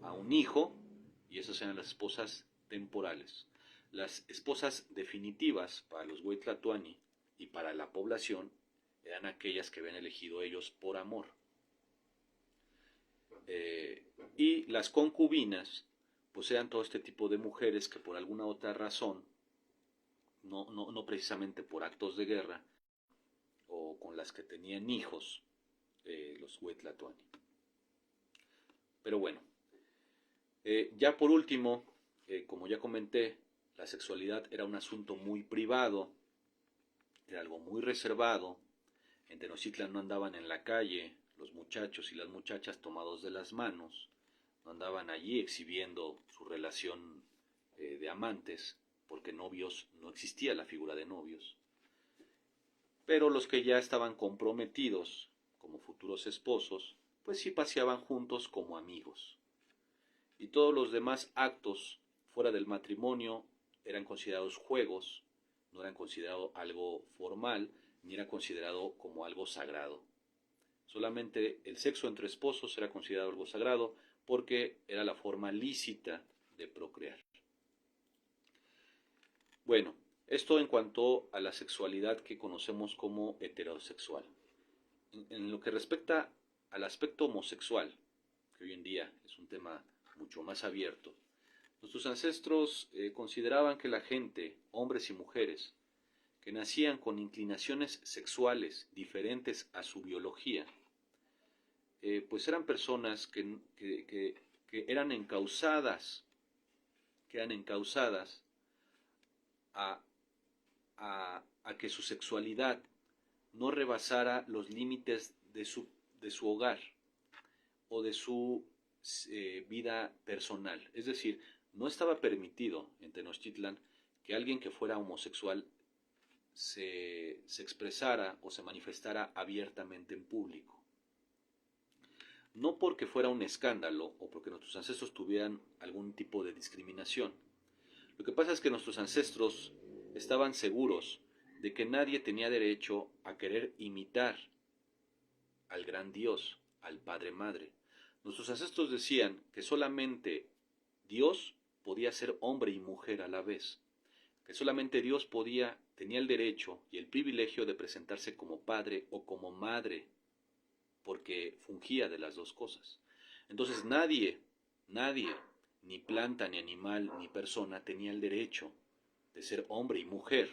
a un hijo, y esas eran las esposas temporales. Las esposas definitivas para los Huaytlatoani y para la población eran aquellas que habían elegido ellos por amor. Y las concubinas, pues eran todo este tipo de mujeres que por alguna otra razón, no precisamente por actos de guerra, o con las que tenían hijos, los Huaytlatoani. Pero bueno, ya por último, como ya comenté, la sexualidad era un asunto muy privado, era algo muy reservado. En Tenochtitlan no andaban en la calle los muchachos y las muchachas tomados de las manos, no andaban allí exhibiendo su relación de amantes, porque novios, no existía la figura de novios. Pero los que ya estaban comprometidos como futuros esposos, pues sí paseaban juntos como amigos. Y todos los demás actos fuera del matrimonio eran considerados juegos, no eran considerados algo formal, ni era considerado como algo sagrado. Solamente el sexo entre esposos era considerado algo sagrado porque era la forma lícita de procrear. Bueno, esto en cuanto a la sexualidad que conocemos como heterosexual. En lo que respecta al aspecto homosexual, que hoy en día es un tema mucho más abierto, nuestros ancestros consideraban que la gente, hombres y mujeres, que nacían con inclinaciones sexuales diferentes a su biología, pues eran personas que eran encausadas, a, que su sexualidad no rebasara los límites de su hogar o de su vida personal. Es decir, no estaba permitido en Tenochtitlan que alguien que fuera homosexual se expresara o se manifestara abiertamente en público. No porque fuera un escándalo o porque nuestros ancestros tuvieran algún tipo de discriminación. Lo que pasa es que nuestros ancestros estaban seguros de que nadie tenía derecho a querer imitar al gran Dios, al Padre Madre. Nuestros ancestros decían que solamente Dios podía ser hombre y mujer a la vez. que solamente Dios tenía el derecho y el privilegio de presentarse como padre o como madre, porque fungía de las dos cosas. Entonces nadie, ni planta, ni animal, ni persona, tenía el derecho de ser hombre y mujer,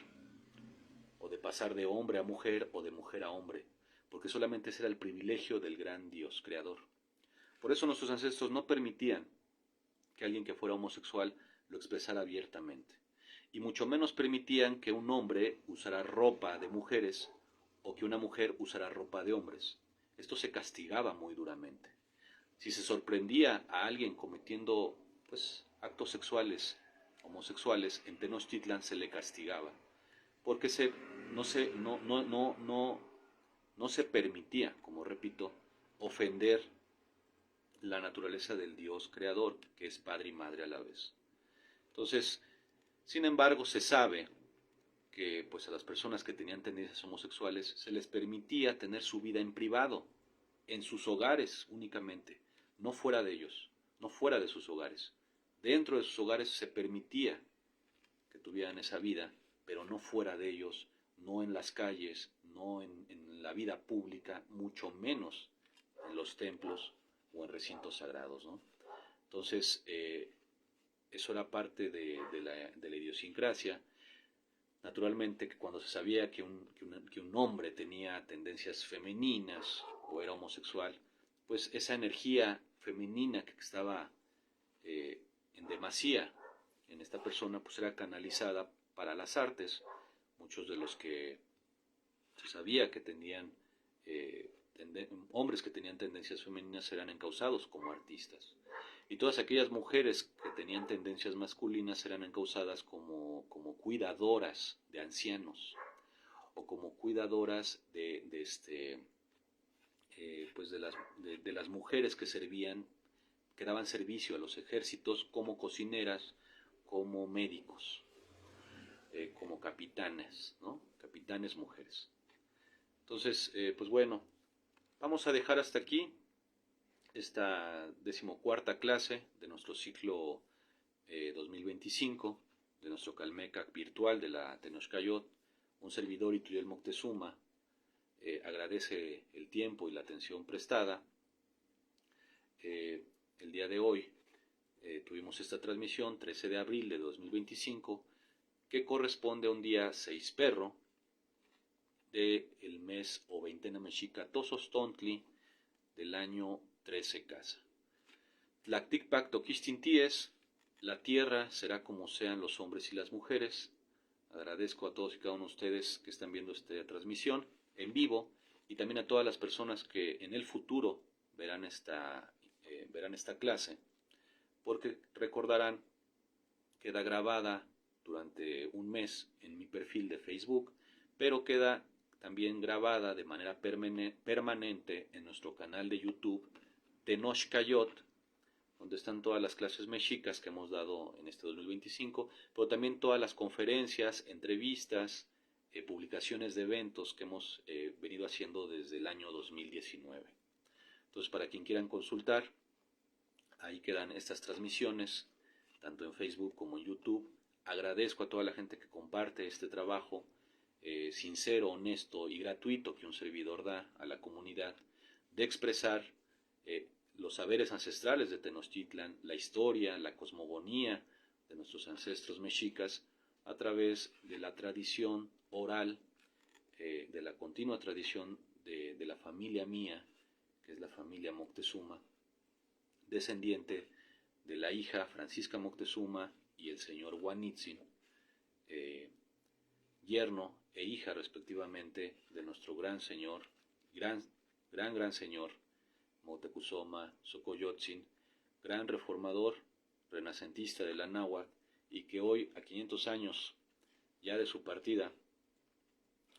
o de pasar de hombre a mujer, o de mujer a hombre, porque solamente ese era el privilegio del gran Dios creador. Por eso nuestros ancestros no permitían que alguien que fuera homosexual lo expresara abiertamente, y mucho menos permitían que un hombre usara ropa de mujeres o que una mujer usara ropa de hombres. Esto se castigaba muy duramente. Si se sorprendía a alguien cometiendo actos sexuales homosexuales en Tenochtitlan, se le castigaba, porque no se permitía, como repito, ofender la naturaleza del Dios creador, que es padre y madre a la vez. Entonces, sin embargo, se sabe que a las personas que tenían tendencias homosexuales se les permitía tener su vida en privado, en sus hogares únicamente, no fuera de ellos, no fuera de sus hogares. Dentro de sus hogares se permitía que tuvieran esa vida, pero no fuera de ellos, no en las calles, no en la vida pública, mucho menos en los templos o en recintos sagrados, ¿no? Entonces, eso era parte de la idiosincrasia. Naturalmente, que cuando se sabía que un hombre tenía tendencias femeninas o era homosexual, pues esa energía femenina que estaba en demasía en esta persona, pues era canalizada para las artes. Muchos de los que se sabía que tenían hombres que tenían tendencias femeninas eran encausados como artistas, y todas aquellas mujeres que tenían tendencias masculinas eran encausadas como cuidadoras de ancianos o como cuidadoras de las mujeres que daban servicio a los ejércitos, como cocineras, como médicos, como capitanes, ¿no? Capitanes mujeres. Entonces, pues bueno, vamos a dejar hasta aquí esta 14ª clase de nuestro ciclo 2025, de nuestro Calmecac virtual de la Tenochcayot. Un servidor, Ituriel Moctezuma, agradece el tiempo y la atención prestada. El día de hoy tuvimos esta transmisión, 13 de abril de 2025, que corresponde a un día 6 perro del mes o veintena mexica Tozostontli del año 13 casa. Tlacticpac toquistinties, la tierra será como sean los hombres y las mujeres. Agradezco a todos y cada uno de ustedes que están viendo esta transmisión en vivo, y también a todas las personas que en el futuro verán esta clase, porque recordarán, queda grabada durante un mes en mi perfil de Facebook, pero queda también grabada de manera permanente en nuestro canal de YouTube Tenochcayot, donde están todas las clases mexicas que hemos dado en este 2025, pero también todas las conferencias, entrevistas, publicaciones de eventos que hemos venido haciendo desde el año 2019. Entonces, para quien quieran consultar, ahí quedan estas transmisiones, tanto en Facebook como en YouTube. Agradezco a toda la gente que comparte este trabajo sincero, honesto y gratuito que un servidor da a la comunidad, de expresar los saberes ancestrales de Tenochtitlan, la historia, la cosmogonía de nuestros ancestros mexicas, a través de la tradición oral, de la continua tradición de la familia mía, que es la familia Moctezuma, descendiente de la hija Francisca Moctezuma y el señor Huanitzin, yerno e hija respectivamente de nuestro gran señor, gran señor Moctezuma Xocoyotzin, gran reformador, renacentista de la náhuatl, y que hoy, a 500 años ya de su partida,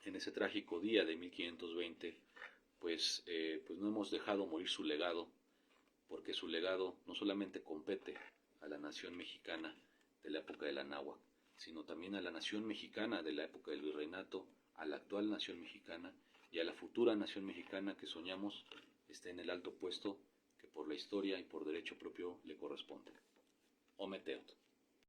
en ese trágico día de 1520, pues no hemos dejado morir su legado, porque su legado no solamente compete a la nación mexicana de la época de la náhuatl, sino también a la nación mexicana de la época del virreinato, a la actual nación mexicana y a la futura nación mexicana que soñamos esté en el alto puesto que por la historia y por derecho propio le corresponde. Ometeotl.